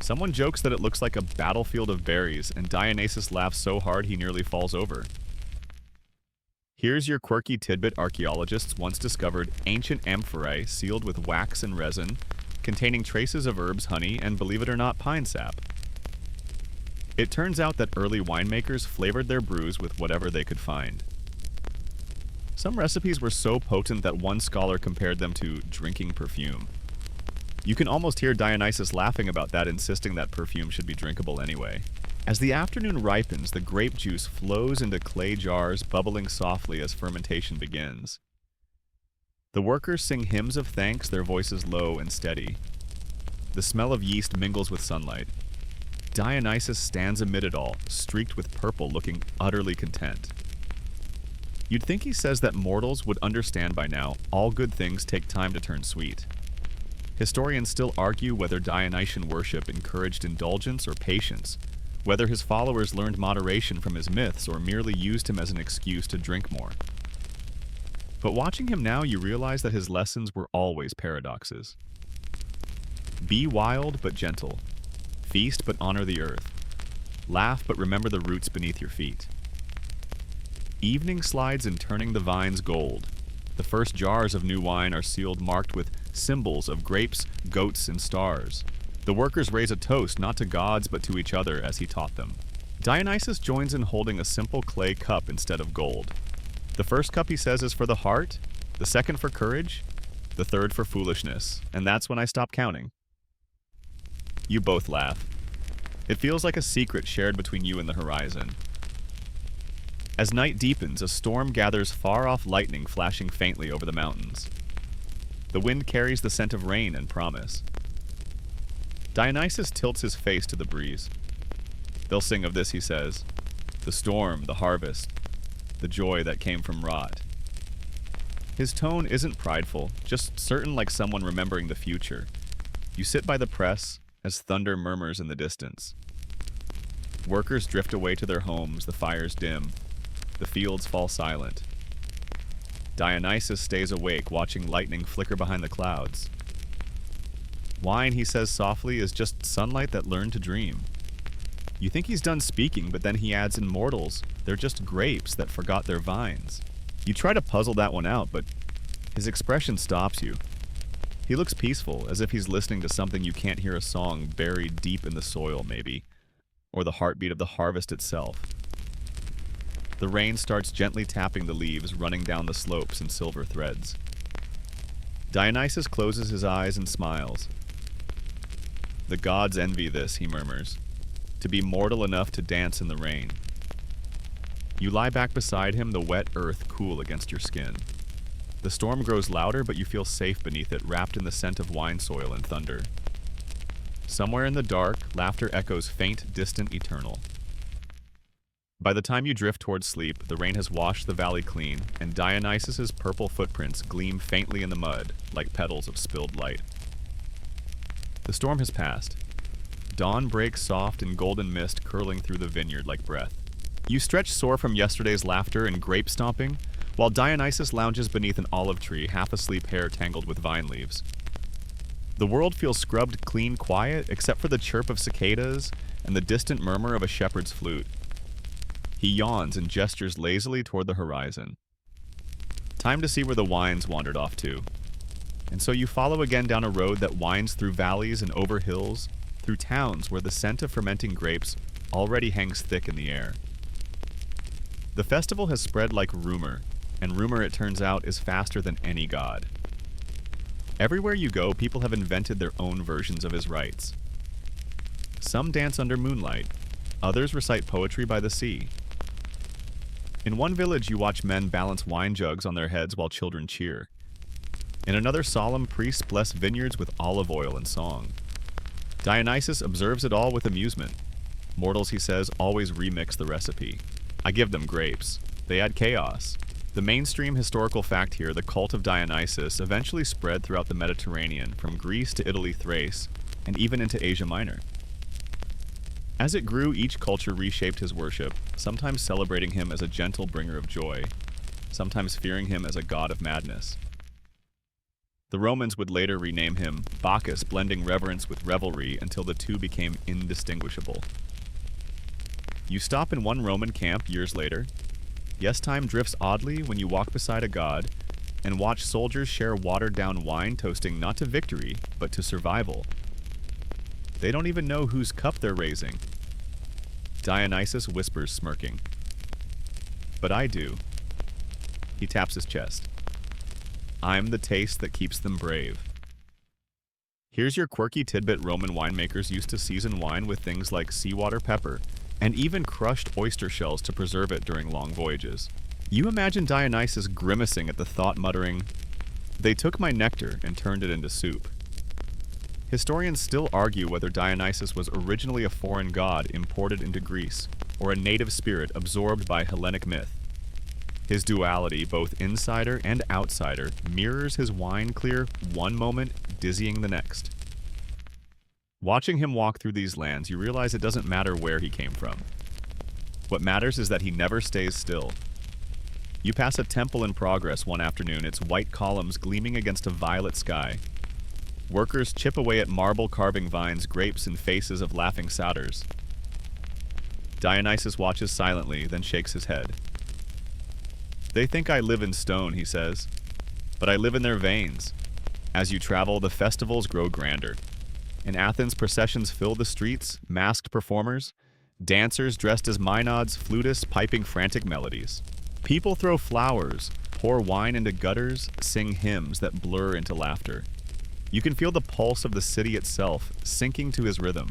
Someone jokes that it looks like a battlefield of berries, and Dionysus laughs so hard he nearly falls over. Here's your quirky tidbit: archaeologists once discovered ancient amphorae sealed with wax and resin, containing traces of herbs, honey, and, believe it or not, pine sap. It turns out that early winemakers flavored their brews with whatever they could find. Some recipes were so potent that one scholar compared them to drinking perfume. You can almost hear Dionysus laughing about that, insisting that perfume should be drinkable anyway. As the afternoon ripens, the grape juice flows into clay jars, bubbling softly as fermentation begins. The workers sing hymns of thanks, their voices low and steady. The smell of yeast mingles with sunlight. Dionysus stands amid it all, streaked with purple, looking utterly content. You'd think he says that mortals would understand by now all good things take time to turn sweet. Historians still argue whether Dionysian worship encouraged indulgence or patience, whether his followers learned moderation from his myths or merely used him as an excuse to drink more. But watching him now, you realize that his lessons were always paradoxes. Be wild but gentle. Feast but honor the earth. Laugh but remember the roots beneath your feet. Evening slides in turning the vines gold. The first jars of new wine are sealed, marked with symbols of grapes, goats, and stars. The workers raise a toast not to gods but to each other as he taught them. Dionysus joins in holding a simple clay cup instead of gold. The first cup, he says, is for the heart, the second for courage, the third for foolishness, and that's when I stop counting. You both laugh. It feels like a secret shared between you and the horizon. As night deepens, a storm gathers, far-off lightning flashing faintly over the mountains. The wind carries the scent of rain and promise. Dionysus tilts his face to the breeze. They'll sing of this, he says. The storm, the harvest, the joy that came from rot. His tone isn't prideful, just certain, like someone remembering the future. You sit by the press as thunder murmurs in the distance. Workers drift away to their homes, the fires dim. The fields fall silent. Dionysus stays awake, watching lightning flicker behind the clouds. Wine, he says softly, is just sunlight that learned to dream. You think he's done speaking, but then he adds in mortals, they're just grapes that forgot their vines. You try to puzzle that one out, but his expression stops you. He looks peaceful, as if he's listening to something you can't hear, a song buried deep in the soil, maybe, or the heartbeat of the harvest itself. The rain starts gently tapping the leaves, running down the slopes in silver threads. Dionysus closes his eyes and smiles. The gods envy this, he murmurs, to be mortal enough to dance in the rain. You lie back beside him, the wet earth cool against your skin. The storm grows louder, but you feel safe beneath it, wrapped in the scent of wine soil and thunder. Somewhere in the dark, laughter echoes faint, distant, eternal. By the time you drift towards sleep, the rain has washed the valley clean, and Dionysus's purple footprints gleam faintly in the mud, like petals of spilled light. The storm has passed. Dawn breaks soft in golden mist curling through the vineyard like breath. You stretch sore from yesterday's laughter and grape stomping, while Dionysus lounges beneath an olive tree, half asleep, hair tangled with vine leaves. The world feels scrubbed clean quiet, except for the chirp of cicadas and the distant murmur of a shepherd's flute. He yawns and gestures lazily toward the horizon. Time to see where the wines wandered off to. And so you follow again down a road that winds through valleys and over hills, through towns where the scent of fermenting grapes already hangs thick in the air. The festival has spread like rumor, and rumor, it turns out, is faster than any god. Everywhere you go, people have invented their own versions of his rites. Some dance under moonlight, others recite poetry by the sea. In one village, you watch men balance wine jugs on their heads while children cheer. In another, solemn priests bless vineyards with olive oil and song. Dionysus observes it all with amusement. Mortals, he says, always remix the recipe. I give them grapes. They add chaos. The mainstream historical fact here, the cult of Dionysus, eventually spread throughout the Mediterranean, from Greece to Italy, Thrace, and even into Asia Minor. As it grew, each culture reshaped his worship, sometimes celebrating him as a gentle bringer of joy, sometimes fearing him as a god of madness. The Romans would later rename him Bacchus, blending reverence with revelry until the two became indistinguishable. You stop in one Roman camp years later. Yes, time drifts oddly when you walk beside a god and watch soldiers share watered-down wine, toasting not to victory, but to survival. They don't even know whose cup they're raising. Dionysus whispers, smirking. But I do. He taps his chest. I'm the taste that keeps them brave. Here's your quirky tidbit: Roman winemakers used to season wine with things like seawater, pepper, and even crushed oyster shells to preserve it during long voyages. You imagine Dionysus grimacing at the thought, muttering, "They took my nectar and turned it into soup." Historians still argue whether Dionysus was originally a foreign god imported into Greece, or a native spirit absorbed by Hellenic myth. His duality, both insider and outsider, mirrors his wine clear one moment, dizzying the next. Watching him walk through these lands, you realize it doesn't matter where he came from. What matters is that he never stays still. You pass a temple in progress one afternoon, its white columns gleaming against a violet sky. Workers chip away at marble carving vines, grapes, and faces of laughing satyrs. Dionysus watches silently, then shakes his head. They think I live in stone, he says, but I live in their veins. As you travel, the festivals grow grander. In Athens, processions fill the streets, masked performers, dancers dressed as maenads, flutists piping frantic melodies. People throw flowers, pour wine into gutters, sing hymns that blur into laughter. You can feel the pulse of the city itself sinking to his rhythm.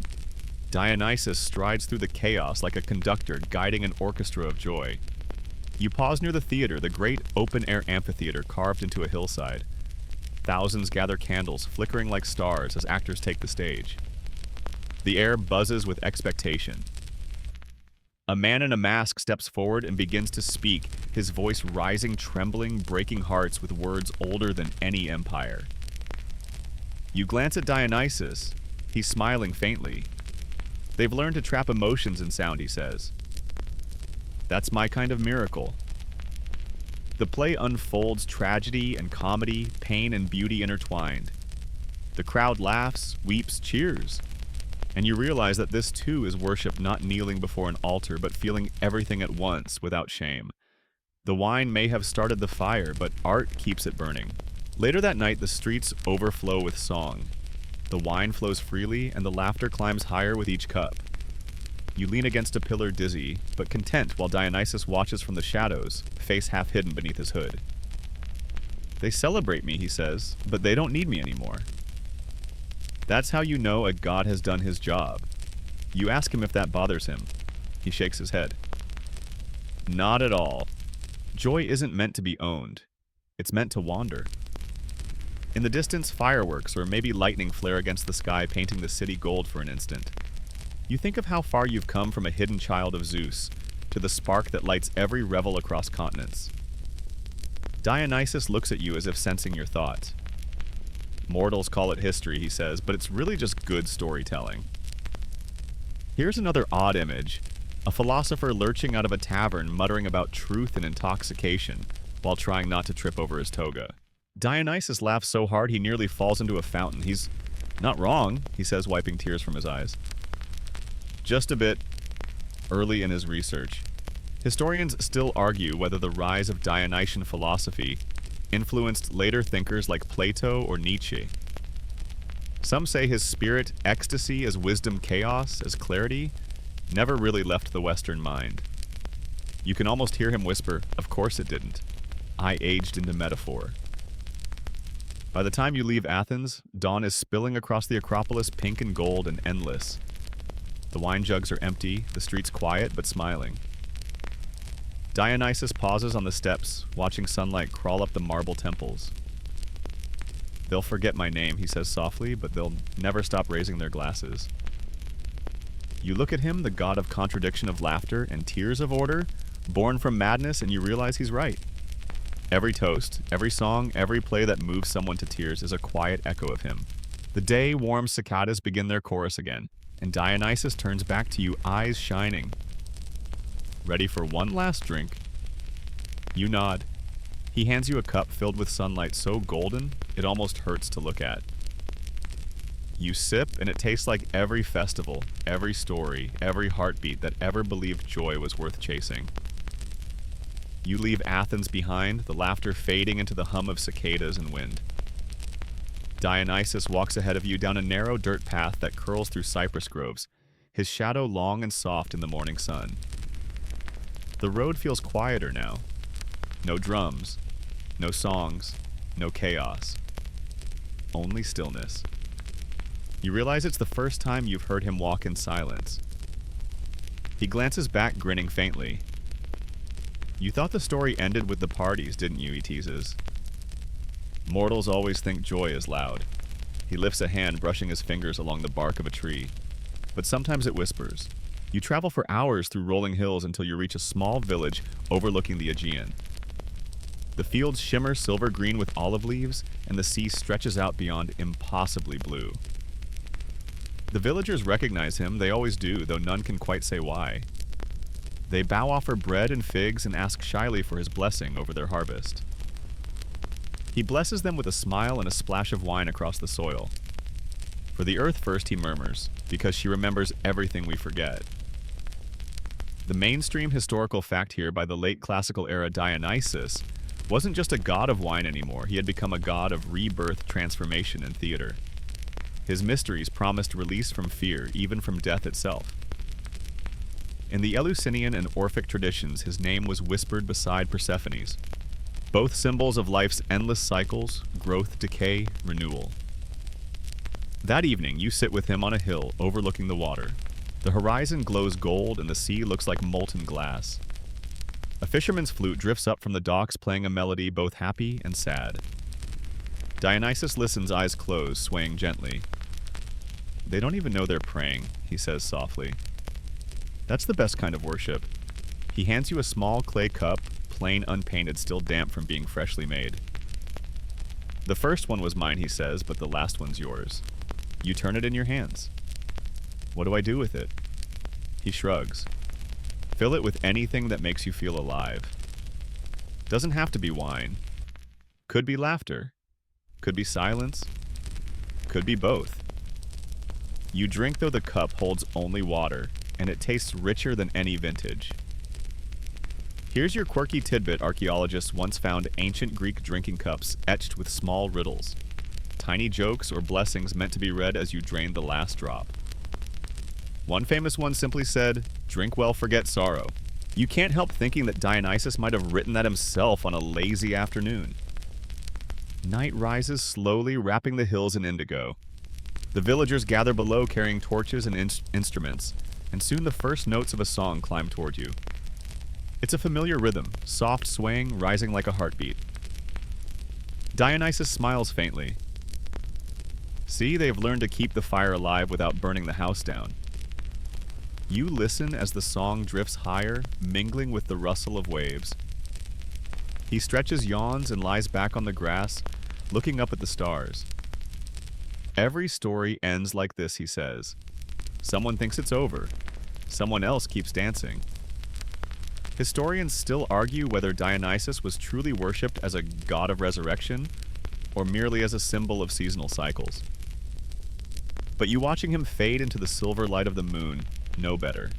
Dionysus strides through the chaos like a conductor guiding an orchestra of joy. You pause near the theater, the great open-air amphitheater carved into a hillside. Thousands gather candles, flickering like stars as actors take the stage. The air buzzes with expectation. A man in a mask steps forward and begins to speak, his voice rising, trembling, breaking hearts with words older than any empire. You glance at Dionysus. He's smiling faintly. They've learned to trap emotions in sound, he says. That's my kind of miracle. The play unfolds tragedy and comedy, pain and beauty intertwined. The crowd laughs, weeps, cheers. And you realize that this too is worship, not kneeling before an altar, but feeling everything at once without shame. The wine may have started the fire, but art keeps it burning. Later that night, the streets overflow with song. The wine flows freely, and the laughter climbs higher with each cup. You lean against a pillar dizzy, but content while Dionysus watches from the shadows, face half hidden beneath his hood. They celebrate me, he says, but they don't need me anymore. That's how you know a god has done his job. You ask him if that bothers him. He shakes his head. Not at all. Joy isn't meant to be owned. It's meant to wander. In the distance, fireworks or maybe lightning flare against the sky, painting the city gold for an instant. You think of how far you've come from a hidden child of Zeus to the spark that lights every revel across continents. Dionysus looks at you as if sensing your thoughts. Mortals call it history, he says, but it's really just good storytelling. Here's another odd image. A philosopher lurching out of a tavern muttering about truth and intoxication while trying not to trip over his toga. Dionysus laughs so hard he nearly falls into a fountain. He's not wrong, he says, wiping tears from his eyes. Just a bit early in his research. Historians still argue whether the rise of Dionysian philosophy influenced later thinkers like Plato or Nietzsche. Some say his spirit, ecstasy as wisdom, chaos as clarity, never really left the Western mind. You can almost hear him whisper, "Of course it didn't. I aged into metaphor." By the time you leave Athens, dawn is spilling across the Acropolis, pink and gold and endless. The wine jugs are empty, the streets quiet but smiling. Dionysus pauses on the steps, watching sunlight crawl up the marble temples. They'll forget my name, he says softly, but they'll never stop raising their glasses. You look at him, the god of contradiction, of laughter and tears, of order, born from madness, and you realize he's right. Every toast, every song, every play that moves someone to tears is a quiet echo of him. The day-warm cicadas begin their chorus again, and Dionysus turns back to you, eyes shining. Ready for one last drink? You nod. He hands you a cup filled with sunlight so golden, it almost hurts to look at. You sip, and it tastes like every festival, every story, every heartbeat that ever believed joy was worth chasing. You leave Athens behind, the laughter fading into the hum of cicadas and wind. Dionysus walks ahead of you down a narrow dirt path that curls through cypress groves, his shadow long and soft in the morning sun. The road feels quieter now. No drums, no songs, no chaos. Only stillness. You realize it's the first time you've heard him walk in silence. He glances back, grinning faintly. You thought the story ended with the parties, didn't you, he teases. Mortals always think joy is loud. He lifts a hand, brushing his fingers along the bark of a tree. But sometimes it whispers. You travel for hours through rolling hills until you reach a small village overlooking the Aegean. The fields shimmer silver green with olive leaves, and the sea stretches out beyond, impossibly blue. The villagers recognize him, they always do, though none can quite say why. They bow, offer bread and figs, and ask shyly for his blessing over their harvest. He blesses them with a smile and a splash of wine across the soil. For the earth first, he murmurs, because she remembers everything we forget. The mainstream historical fact here by the late classical era Dionysus wasn't just a god of wine anymore, he had become a god of rebirth, transformation, and theater. His mysteries promised release from fear, even from death itself. In the Eleusinian and Orphic traditions, his name was whispered beside Persephone's, both symbols of life's endless cycles, growth, decay, renewal. That evening, you sit with him on a hill overlooking the water. The horizon glows gold and the sea looks like molten glass. A fisherman's flute drifts up from the docks, playing a melody both happy and sad. Dionysus listens, eyes closed, swaying gently. They don't even know they're praying, he says softly. That's the best kind of worship. He hands you a small clay cup, plain, unpainted, still damp from being freshly made. The first one was mine, he says, but the last one's yours. You turn it in your hands. What do I do with it? He shrugs. Fill it with anything that makes you feel alive. Doesn't have to be wine. Could be laughter. Could be silence. Could be both. You drink though the cup holds only water, and it tastes richer than any vintage. Here's your quirky tidbit: archaeologists once found ancient Greek drinking cups etched with small riddles. Tiny jokes or blessings meant to be read as you drained the last drop. One famous one simply said, "Drink well, forget sorrow." You can't help thinking that Dionysus might have written that himself on a lazy afternoon. Night rises slowly, wrapping the hills in indigo. The villagers gather below carrying torches and instruments, and soon the first notes of a song climb toward you. It's a familiar rhythm, soft swaying, rising like a heartbeat. Dionysus smiles faintly. See, they've learned to keep the fire alive without burning the house down. You listen as the song drifts higher, mingling with the rustle of waves. He stretches yawns and lies back on the grass, looking up at the stars. Every story ends like this, he says. Someone thinks it's over. Someone else keeps dancing. Historians still argue whether Dionysus was truly worshipped as a god of resurrection or merely as a symbol of seasonal cycles. But you watching him fade into the silver light of the moon know better.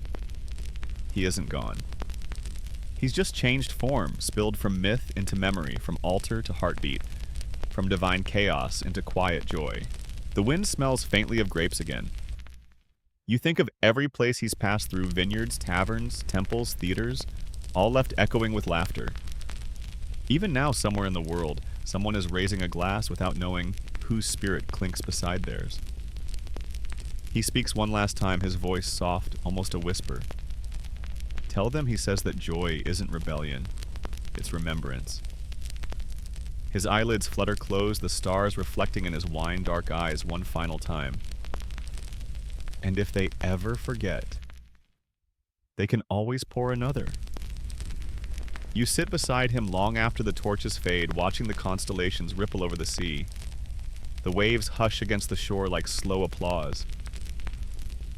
He isn't gone. He's just changed form, spilled from myth into memory, from altar to heartbeat, from divine chaos into quiet joy. The wind smells faintly of grapes again. You think of every place he's passed through: vineyards, taverns, temples, theaters, all left echoing with laughter. Even now, somewhere in the world, someone is raising a glass without knowing whose spirit clinks beside theirs. He speaks one last time, his voice soft, almost a whisper. Tell them, he says, that joy isn't rebellion, it's remembrance. His eyelids flutter closed, the stars reflecting in his wine-dark eyes one final time. And if they ever forget, they can always pour another. You sit beside him long after the torches fade, watching the constellations ripple over the sea. The waves hush against the shore like slow applause.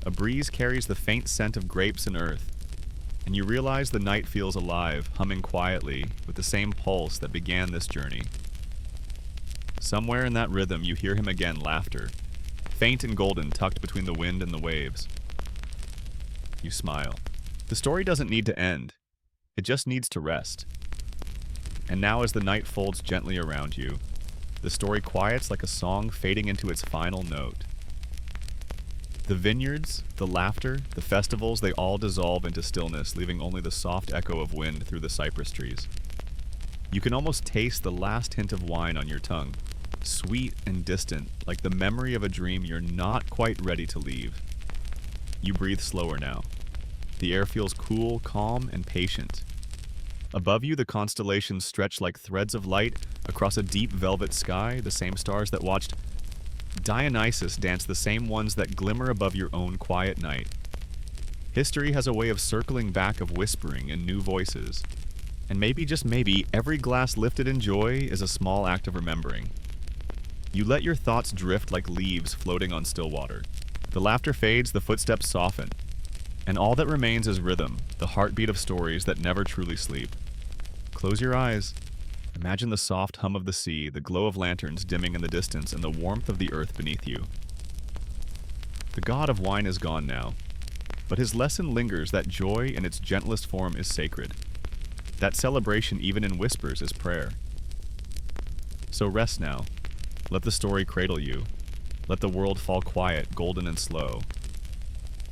A breeze carries the faint scent of grapes and earth, and you realize the night feels alive, humming quietly with the same pulse that began this journey. Somewhere in that rhythm you hear him again, laughter, faint and golden, tucked between the wind and the waves. You smile. The story doesn't need to end. It just needs to rest. And now as the night folds gently around you, the story quiets like a song fading into its final note. The vineyards, the laughter, the festivals, they all dissolve into stillness, leaving only the soft echo of wind through the cypress trees. You can almost taste the last hint of wine on your tongue, sweet and distant, like the memory of a dream you're not quite ready to leave. You breathe slower now. The air feels cool, calm, and patient. Above you, the constellations stretch like threads of light across a deep velvet sky, the same stars that watched Dionysus dance, the same ones that glimmer above your own quiet night. History has a way of circling back, of whispering in new voices. And maybe, just maybe, every glass lifted in joy is a small act of remembering. You let your thoughts drift like leaves floating on still water. The laughter fades, the footsteps soften. And all that remains is rhythm, the heartbeat of stories that never truly sleep. Close your eyes. Imagine the soft hum of the sea, the glow of lanterns dimming in the distance, and the warmth of the earth beneath you. The god of wine is gone now, but his lesson lingers. That joy in its gentlest form is sacred. That celebration, even in whispers, is prayer. So rest now. Let the story cradle you. Let the world fall quiet, golden and slow.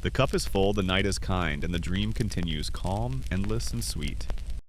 The cup is full, the night is kind, and the dream continues, calm, endless, and sweet.